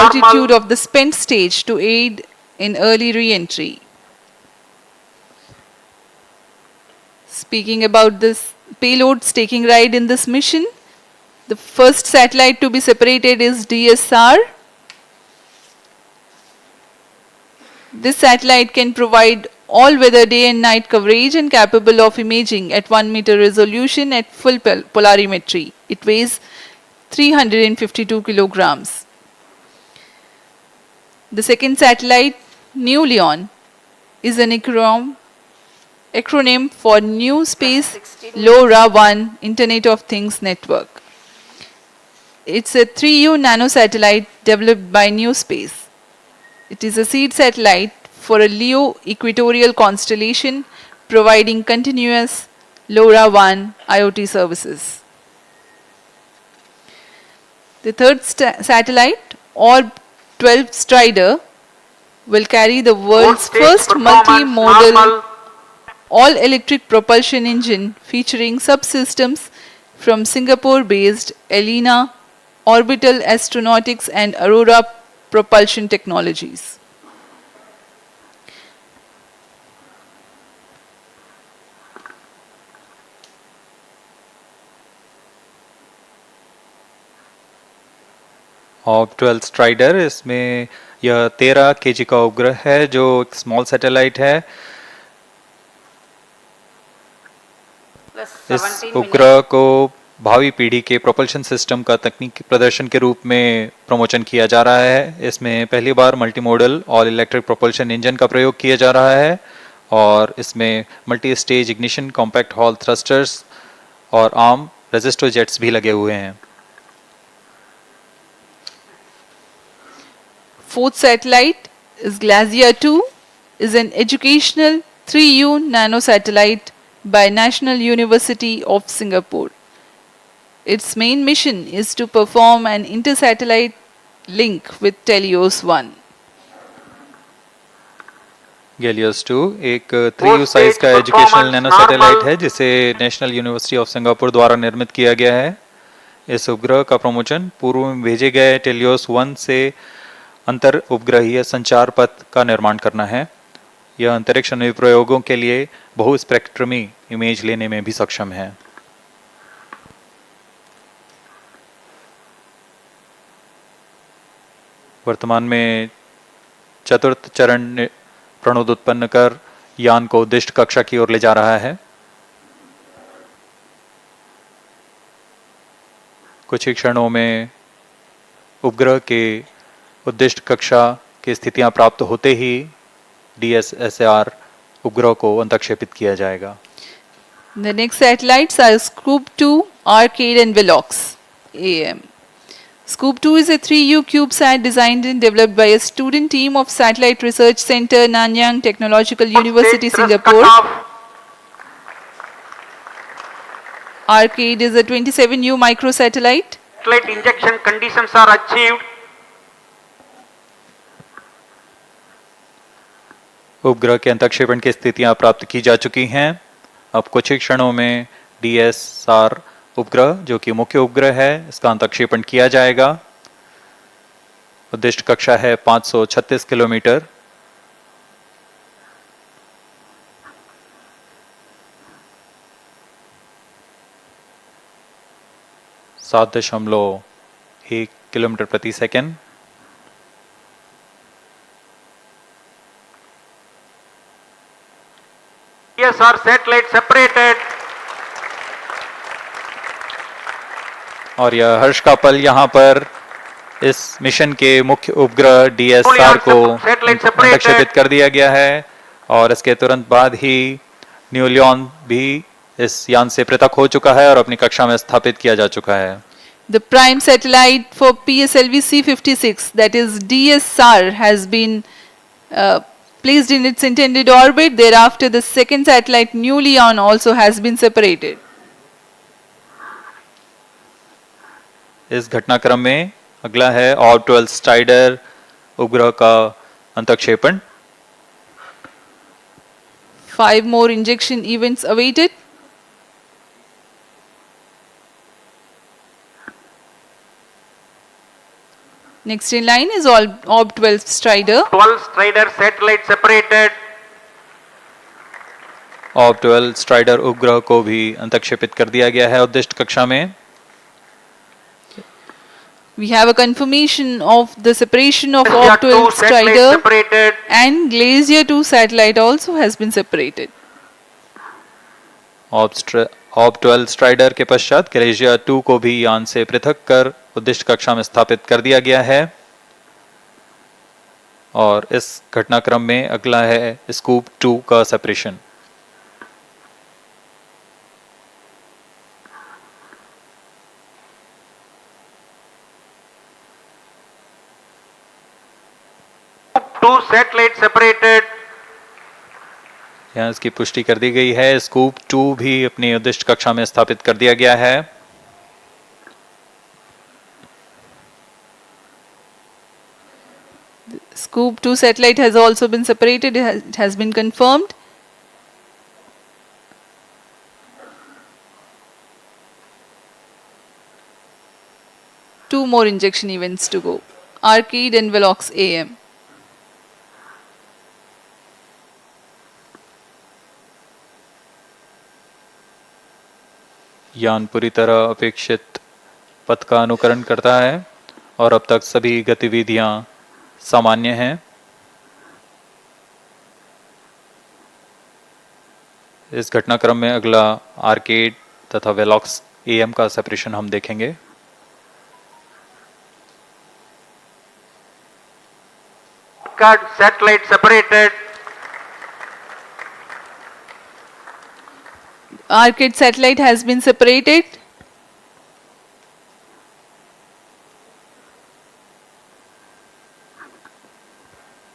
Speaker 5: altitude of the spent stage to aid in early re-entry. Speaking about this payloads taking ride in this mission, the first satellite to be separated is DS-SAR. This satellite can provide all-weather day and night coverage and capable of imaging at 1 meter resolution at full polarimetry. It weighs 352 kilograms. The second satellite, New Leon, is an acronym for New Space LoRa-1 Internet of Things Network. It's a 3U nano satellite developed by New Space. It is a seed satellite for a LEO equatorial constellation providing continuous LoRa-1 IoT services. The third satellite, Orb 12 Strider will carry the world's first multimodal all-electric propulsion engine featuring subsystems from Singapore-based ELINA Orbital Astronautics and Aurora Propulsion Technologies.
Speaker 4: Of 12 strider, इसमें यह 13 KG का उपग्रह है जो एक small satellite है। इस उपग्रह को भावी पीढ़ी के प्रोपल्शन सिस्टम का तकनीकी प्रदर्शन के रूप में प्रमोशन किया जा रहा है। इसमें पहली बार multi model all electric propulsion engine का प्रयोग किया जा रहा है और इसमें multi stage ignition, compact hall thrusters और आर्म रेजिस्टर जेट्स भी लगे हुए हैं।
Speaker 5: Fourth satellite is Glacier 2, is an educational 3U nano satellite by National University of Singapore. Its main mission is to perform an inter-satellite link with Telios 1.
Speaker 4: गैलियस 2 एक 3U size का educational nano satellite है जिसे national university of Singapore द्वारा निर्मित किया गया है। इस उपग्रह का प्रमोशन पूर्व में भेजे गए टेलियोस 1 से अंतर उपग्रहीय संचार पथ का निर्माण करना है। यह अंतरिक्ष अनुप्रयोगों के लिए बहुस्पेक्ट्रमी इमेज लेने में भी सक्षम है। वर्तमान में चतुर्थ चरण प्रणोद उत्पन्न कर यान को उद्दिष्ट कक्षा की ओर ले जा रहा है। कुछ ही क्षणों में उपग्रह के उद्दिष्ट कक्षा की स्थितियां प्राप्त होते ही DS-SAR उपग्रह को अंतक्षेपित किया जाएगा।
Speaker 5: The next satellites are Scoop 2, Arcade and Velox AM. Scoop 2 is a 3U CubeSat designed and developed by a student team of Satellite Research Center, Nanyang Technological University, Singapore. Arcade is a 27U microsatellite.
Speaker 13: Satellite injection conditions are achieved.
Speaker 4: उपग्रह के अंतक्षेपण की स्थितियां प्राप्त की जा चुकी हैं। अब कुछ ही क्षणों में DS-SAR उपग्रह जो कि मुख्य उपग्रह है इसका अंतक्षेपण किया जाएगा। उद्दिष्ट कक्षा है 536 किलोमीटर। सात 7.1 किलोमीटर प्रति सेकंड।
Speaker 13: DS-SAR satellite separated.
Speaker 4: और यह हर्ष का पल यहाँ पर इस मिशन के मुख्य उपग्रह DS-SAR को अंतक्षेपित कर दिया गया है और इसके तुरंत बाद ही न्यूलियन भी इस यान से पृथक हो चुका है और अपनी कक्षा में स्थापित किया जा चुका है।
Speaker 5: The prime satellite for PSLV-C56, that is DS-SAR, has been placed in its intended orbit. Thereafter, the second satellite, Nulion, also has been separated.
Speaker 4: इस घटनाक्रम में अगला है ऑफ 12 स्ट्राइडर उपग्रह का अंतक्षेपण।
Speaker 5: 5 more injection events awaited. Next in line is Orb 12 Strider.
Speaker 13: 12 Strider satellite separated.
Speaker 4: Of 12 strider उपग्रह को भी अंतक्षेपित कर दिया गया है उद्दिष्ट कक्षा में।
Speaker 5: We have a confirmation of the separation of Orb 12 Strider and Glacier 2 satellite also has been separated.
Speaker 4: Of 12 strider के पश्चात ग्लेशियर 2 को भी यान से पृथक कर उद्दिष्ट कक्षा में स्थापित कर दिया गया है और इस घटनाक्रम में अगला है स्कूप 2 का सेपरेशन।
Speaker 13: Two satellites separated.
Speaker 4: यहाँ इसकी पुष्टि कर दी गई है। स्कूप 2 भी अपनी उद्दिष्ट कक्षा में स्थापित कर दिया गया है।
Speaker 5: Scoop 2 satellite has also been separated. It has been confirmed. Two more injection events to go. Arcade and Velox AM.
Speaker 4: यान पूरी तरह अपेक्षित पथ का अनुकरण करता है और अब तक सभी गतिविधियां सामान्य हैं। इस घटनाक्रम में अगला आर्केड तथा वेलॉक्स एएम का सेपरेशन हम देखेंगे।
Speaker 13: Satellite separated.
Speaker 5: Arcade satellite has been separated.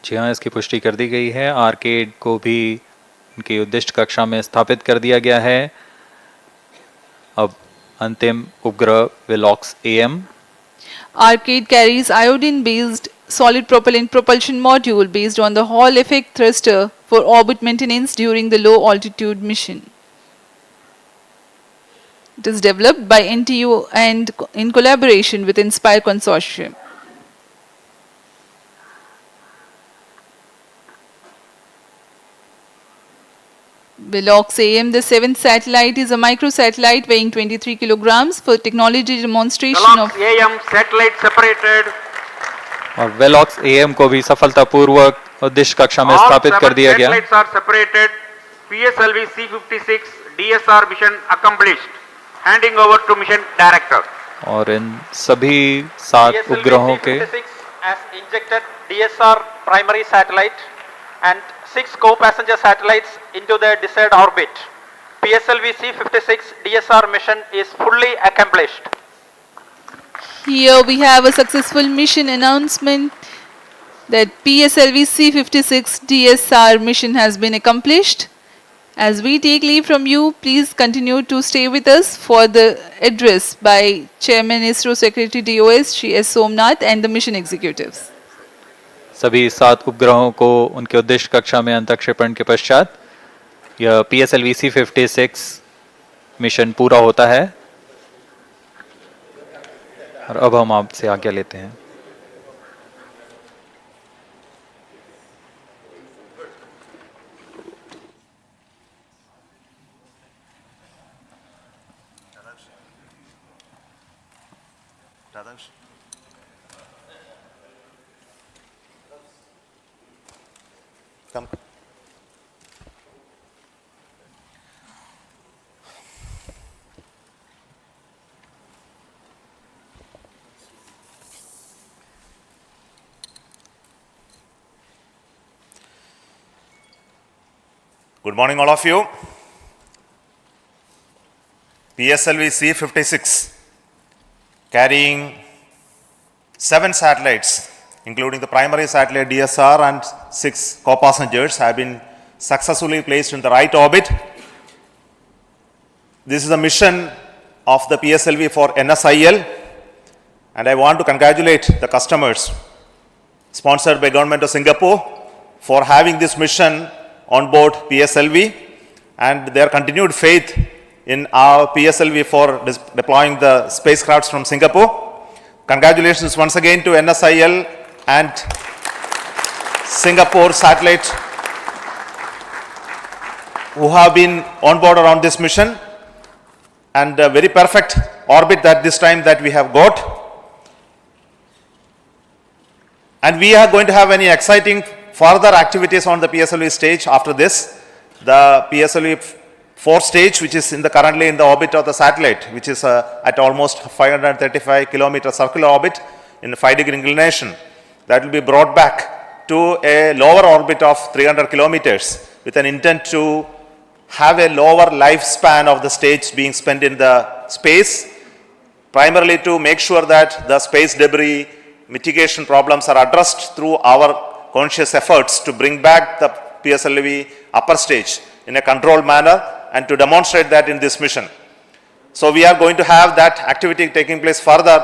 Speaker 4: जी हाँ, इसकी पुष्टि कर दी गई है। आर्केड को भी उनकी उद्दिष्ट कक्षा में स्थापित कर दिया गया है। अब अंतिम उपग्रह Velox am.
Speaker 5: Arcade carries iodine-based solid propellant propulsion module based on the Hall effect thruster for orbit maintenance during the low altitude mission. It is developed by NTU and in collaboration with Inspire Consortium. Velox AM, the seventh satellite, is a microsatellite weighing 23 kilograms for technology demonstration of
Speaker 13: AM satellite separated.
Speaker 4: और Velox am को भी सफलतापूर्वक उद्दिष्ट कक्षा में स्थापित कर दिया गया।
Speaker 13: Satellites are separated. PSLV C56 DS-SAR mission accomplished. Handing over to mission director.
Speaker 4: और इन सभी 7 उपग्रहों के
Speaker 9: has injected DS-SAR primary satellite and 6 co-passenger satellites into their desired orbit. PSLV C56 DS-SAR mission is fully accomplished.
Speaker 5: Here we have a successful mission announcement that PSLV C56 DS-SAR mission has been accomplished. As we take leave from you, please continue to stay with us for the address by Chairman ISRO Secretary DOS Shri S. Somnath and the mission executives.
Speaker 4: सभी 7 उपग्रहों को उनके उद्दिष्ट कक्षा में अंतःक्षेपण के पश्चात यह PSLV C56 मिशन पूरा होता है और अब हम आपसे आज्ञा लेते हैं।
Speaker 15: Come. Good morning, all of you. PSLV C56 carrying 7 satellites, including the primary satellite DS-SAR and 6 co-passengers, have been successfully placed in the right orbit. This is a mission of the PSLV for NSIL, and I want to congratulate the customers sponsored by Government of Singapore for having this mission on board PSLV and their continued faith in our PSLV for deploying the spacecrafts from Singapore. Congratulations once again to NSIL and Singapore satellite who have been on board around this mission, and a very perfect orbit that this time that we have got. And we are going to have any exciting further activities on the PSLV stage after this. The PSLV 4 stage, which is currently in the orbit of the satellite, which is at almost 535 kilometer circular orbit in 5-degree inclination, that will be brought back to a lower orbit of 300 kilometers with an intent to have a lower lifespan of the stage being spent in the space, primarily to make sure that the space debris mitigation problems are addressed through our conscious efforts to bring back the PSLV upper stage in a controlled manner and to demonstrate that in this mission. So we are going to have that activity taking place further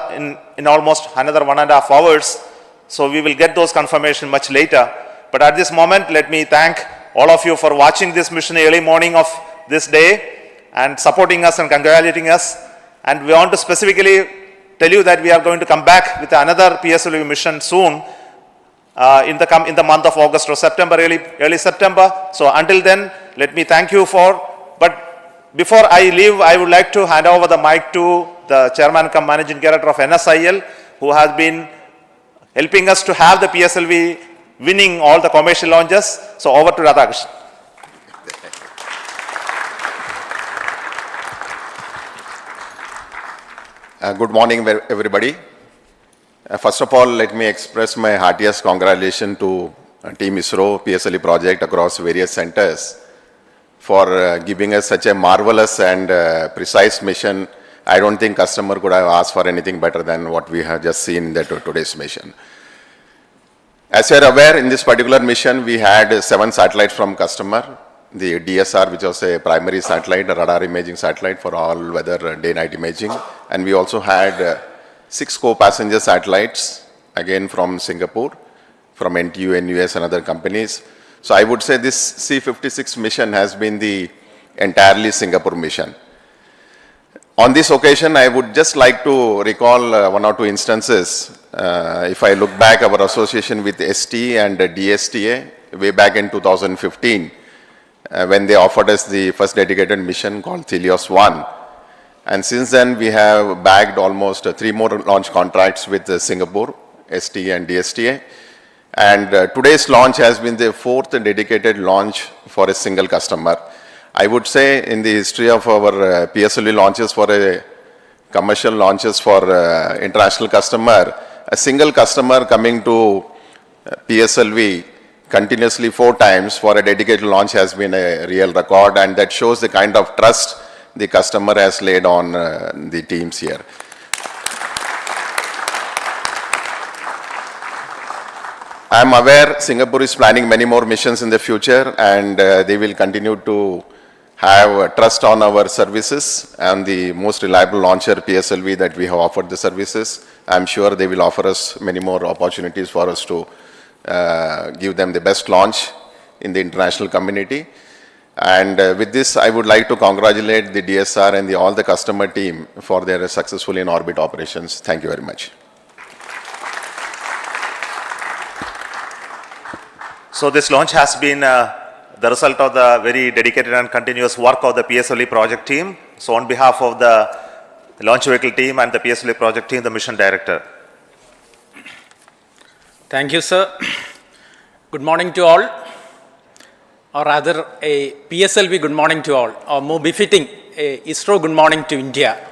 Speaker 15: in almost another 1.5 hours So we will get those confirmation much later. But at this moment, let me thank all of you for watching this mission early morning of this day and supporting us and congratulating us. And we want to specifically tell you that we are going to come back with another PSLV mission soon in the month of August or September, early September. So until then, let me thank you but before I leave, I would like to hand over the mic to the Chairman cum Managing Director of NSIL, who has been helping us to have the PSLV winning all the commercial launches. So over to Radhakrishnan.
Speaker 16: Good morning, everybody. First of all, let me express my heartiest congratulations to Team ISRO PSLV project across various centers for giving us such a marvelous and precise mission. I don't think customer could have asked for anything better than what we have just seen in today's mission. As you are aware, in this particular mission, we had 7 satellites from customer. The DS-SAR, which was a primary satellite, a radar imaging satellite for all weather day-night imaging. And we also had 6 co-passenger satellites, again from Singapore, from NTU, NUS and other companies. So I would say this C56 mission has been the entirely Singapore mission. On this occasion, I would just like to recall 1 or 2 instances. If I look back our association with ST and DSTA way back in 2015, when they offered us the first dedicated mission called Helios 1. And since then, we have bagged almost 3 more launch contracts with Singapore, ST and DSTA. And today's launch has been the 4th dedicated launch for a single customer. I would say in the history of our PSLV launches for a commercial launches for international customer, a single customer coming to PSLV continuously 4 times for a dedicated launch has been a real record, and that shows the kind of trust the customer has laid on the teams here. I am aware Singapore is planning many more missions in the future, and they will continue to have trust on our services and the most reliable launcher PSLV that we have offered the services. I am sure they will offer us many more opportunities for us to give them the best launch in the international community. And with this, I would like to congratulate the DS-SAR and all the customer team for their successful in-orbit operations. Thank you very much.
Speaker 15: So this launch has been the result of the very dedicated and continuous work of the PSLV project team. So on behalf of the launch vehicle team and the PSLV project team, the mission director.
Speaker 17: Thank you, sir. Good morning to all, or rather a PSLV good morning to all, or more befitting a ISRO good morning to India.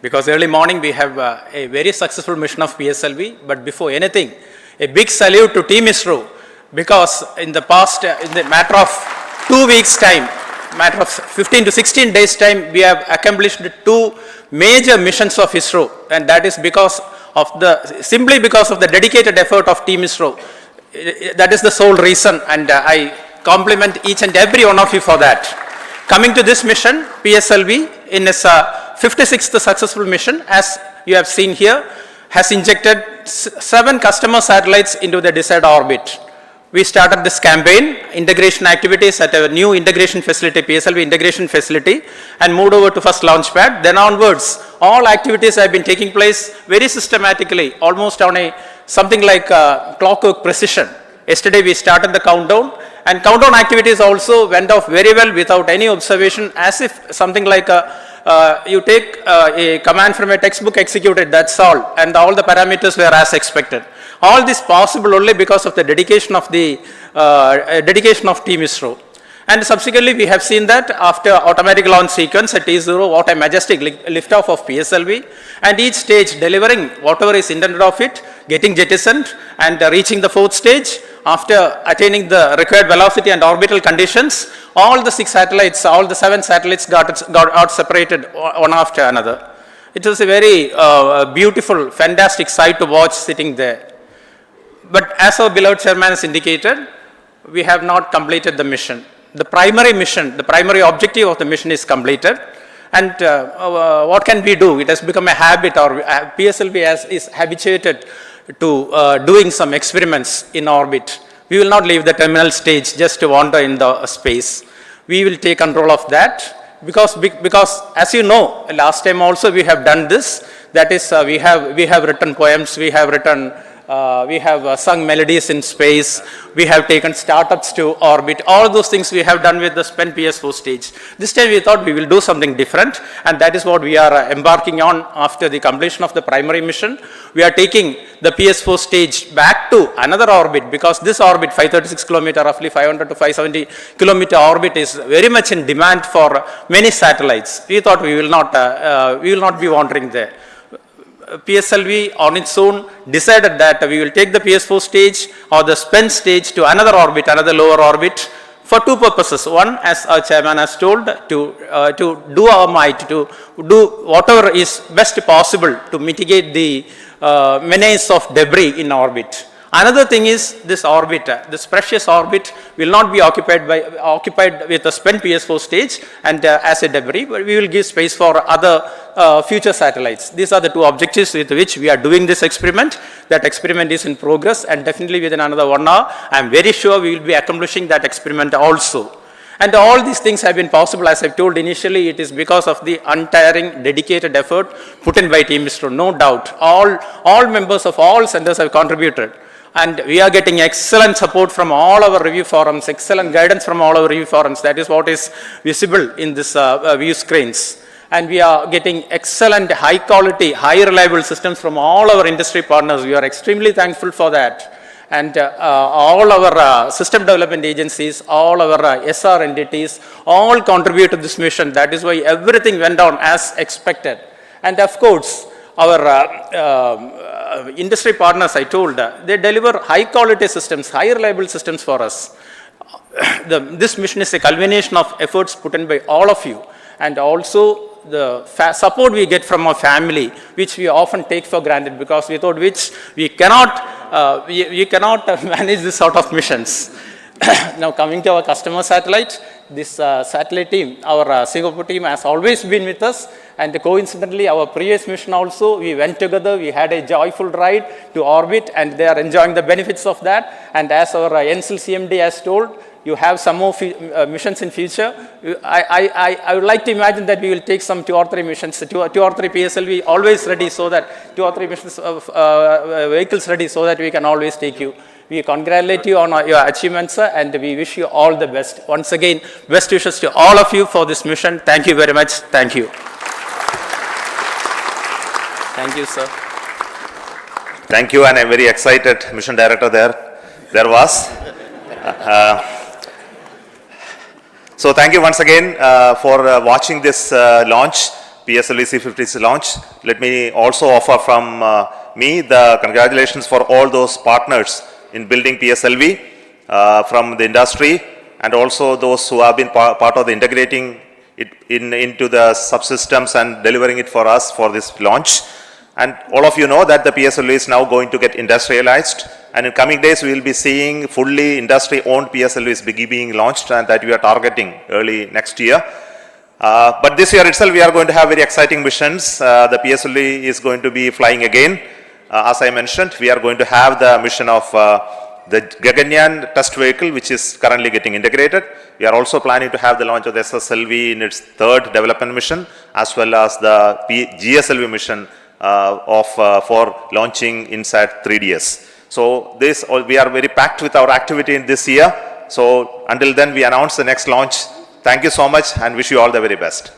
Speaker 17: Because early morning we have a very successful mission of PSLV, but before anything, a big salute to Team ISRO, because in the past, in the matter of 2 weeks time, matter of 15 to 16 days time, we have accomplished 2 major missions of ISRO, and that is because of simply because of the dedicated effort of Team ISRO. That is the sole reason, and I compliment each and every one of you for that. Coming to this mission, PSLV in its 56th successful mission, as you have seen here, has injected 7 customer satellites into the desired orbit. We started this campaign, integration activities at a new integration facility, PSLV integration facility, and moved over to first launch pad. Then onwards, all activities have been taking place very systematically, almost on a something like clockwork precision. Yesterday we started the countdown, and countdown activities also went off very well without any observation, as if something like you take a command from a textbook executed, that's all, and all the parameters were as expected. All this possible only because of the dedication of Team ISRO. And subsequently, we have seen that after automatic launch sequence at T0, what a majestic liftoff of PSLV, and each stage delivering whatever is intended of it, getting jettisoned and reaching the 4th stage. After attaining the required velocity and orbital conditions, all the 6 satellites, all the 7 satellites got out separated one after another. It was a very beautiful, fantastic sight to watch sitting there. But as our beloved chairman has indicated, we have not completed the mission. The primary mission, the primary objective of the mission is completed. And what can we do? It has become a habit, or PSLV is habituated doing some experiments in orbit. We will not leave the terminal stage just to wander in the space. We will take control of that because as you know, last time also we have done this. That is, we have written poems, we have sung melodies in space, we have taken startups to orbit. All those things we have done with the spent PS4 stage. This time we thought we will do something different, and that is what we are embarking on after the completion of the primary mission. We are taking the PS4 stage back to another orbit, because this orbit, 536 kilometer, roughly 500 to 570 kilometer orbit, is very much in demand for many satellites. We thought we will not be wandering there. PSLV on its own decided that we will take the PS4 stage or the spent stage to another orbit, another lower orbit, for two purposes. One, as our chairman has told, to do our might, to do whatever is best possible to mitigate the menace of debris in orbit. Another thing is this orbit, this precious orbit will not be occupied with a spent PS4 stage and as a debris, but we will give space for other future satellites. These are the two objectives with which we are doing this experiment. That experiment is in progress, and definitely within another 1 hour, I am very sure we will be accomplishing that experiment also. And all these things have been possible, as I told initially, it is because of the untiring, dedicated effort put in by Team ISRO, no doubt. All members of all centers have contributed. And we are getting excellent support from all our review forums, excellent guidance from all our review forums. That is what is visible in this view screens. And we are getting excellent, high quality, high reliable systems from all our industry partners. We are extremely thankful for that. And all our system development agencies, all our SR entities, all contribute to this mission. That is why everything went on as expected. And of course, our industry partners, I told, they deliver high quality systems, high reliable systems for us. This mission is a culmination of efforts put in by all of you, and also the support we get from our family, which we often take for granted, because without which we cannot manage this sort of missions. Now coming to our customer satellite, this satellite team, our Singapore team has always been with us, and coincidentally our previous mission also, we went together, we had a joyful ride to orbit, and they are enjoying the benefits of that. And as our NCL CMD has told, you have some more missions in future. I would like to imagine that we will take some 2 or 3 missions, 2 or 3 PSLV always ready, so that 2 or 3 missions of vehicles ready, so that we can always take you. We congratulate you on your achievements, sir, and we wish you all the best. Once again, best wishes to all of you for this mission. Thank you very much. Thank you. Thank you, sir.
Speaker 15: Thank you, and I'm very excited, Mission Director there was. So thank you once again for watching this launch, PSLV-C56 launch. Let me also offer from me the congratulations for all those partners in building PSLV from the industry, and also those who have been part of the integrating it into the subsystems and delivering it for us for this launch. And all of you know that the PSLV is now going to get industrialized, and in coming days we will be seeing fully industry-owned PSLVs being launched, and that we are targeting early next year. But this year itself we are going to have very exciting missions. The PSLV is going to be flying again. As I mentioned, we are going to have the mission of the Gaganyaan test vehicle, which is currently getting integrated. We are also planning to have the launch of the SSLV in its 3rd development mission, as well as the GSLV mission for launching inside 3DS. So we are very packed with our activity in this year. So until then, we announce the next launch. Thank you so much, and wish you all the very best.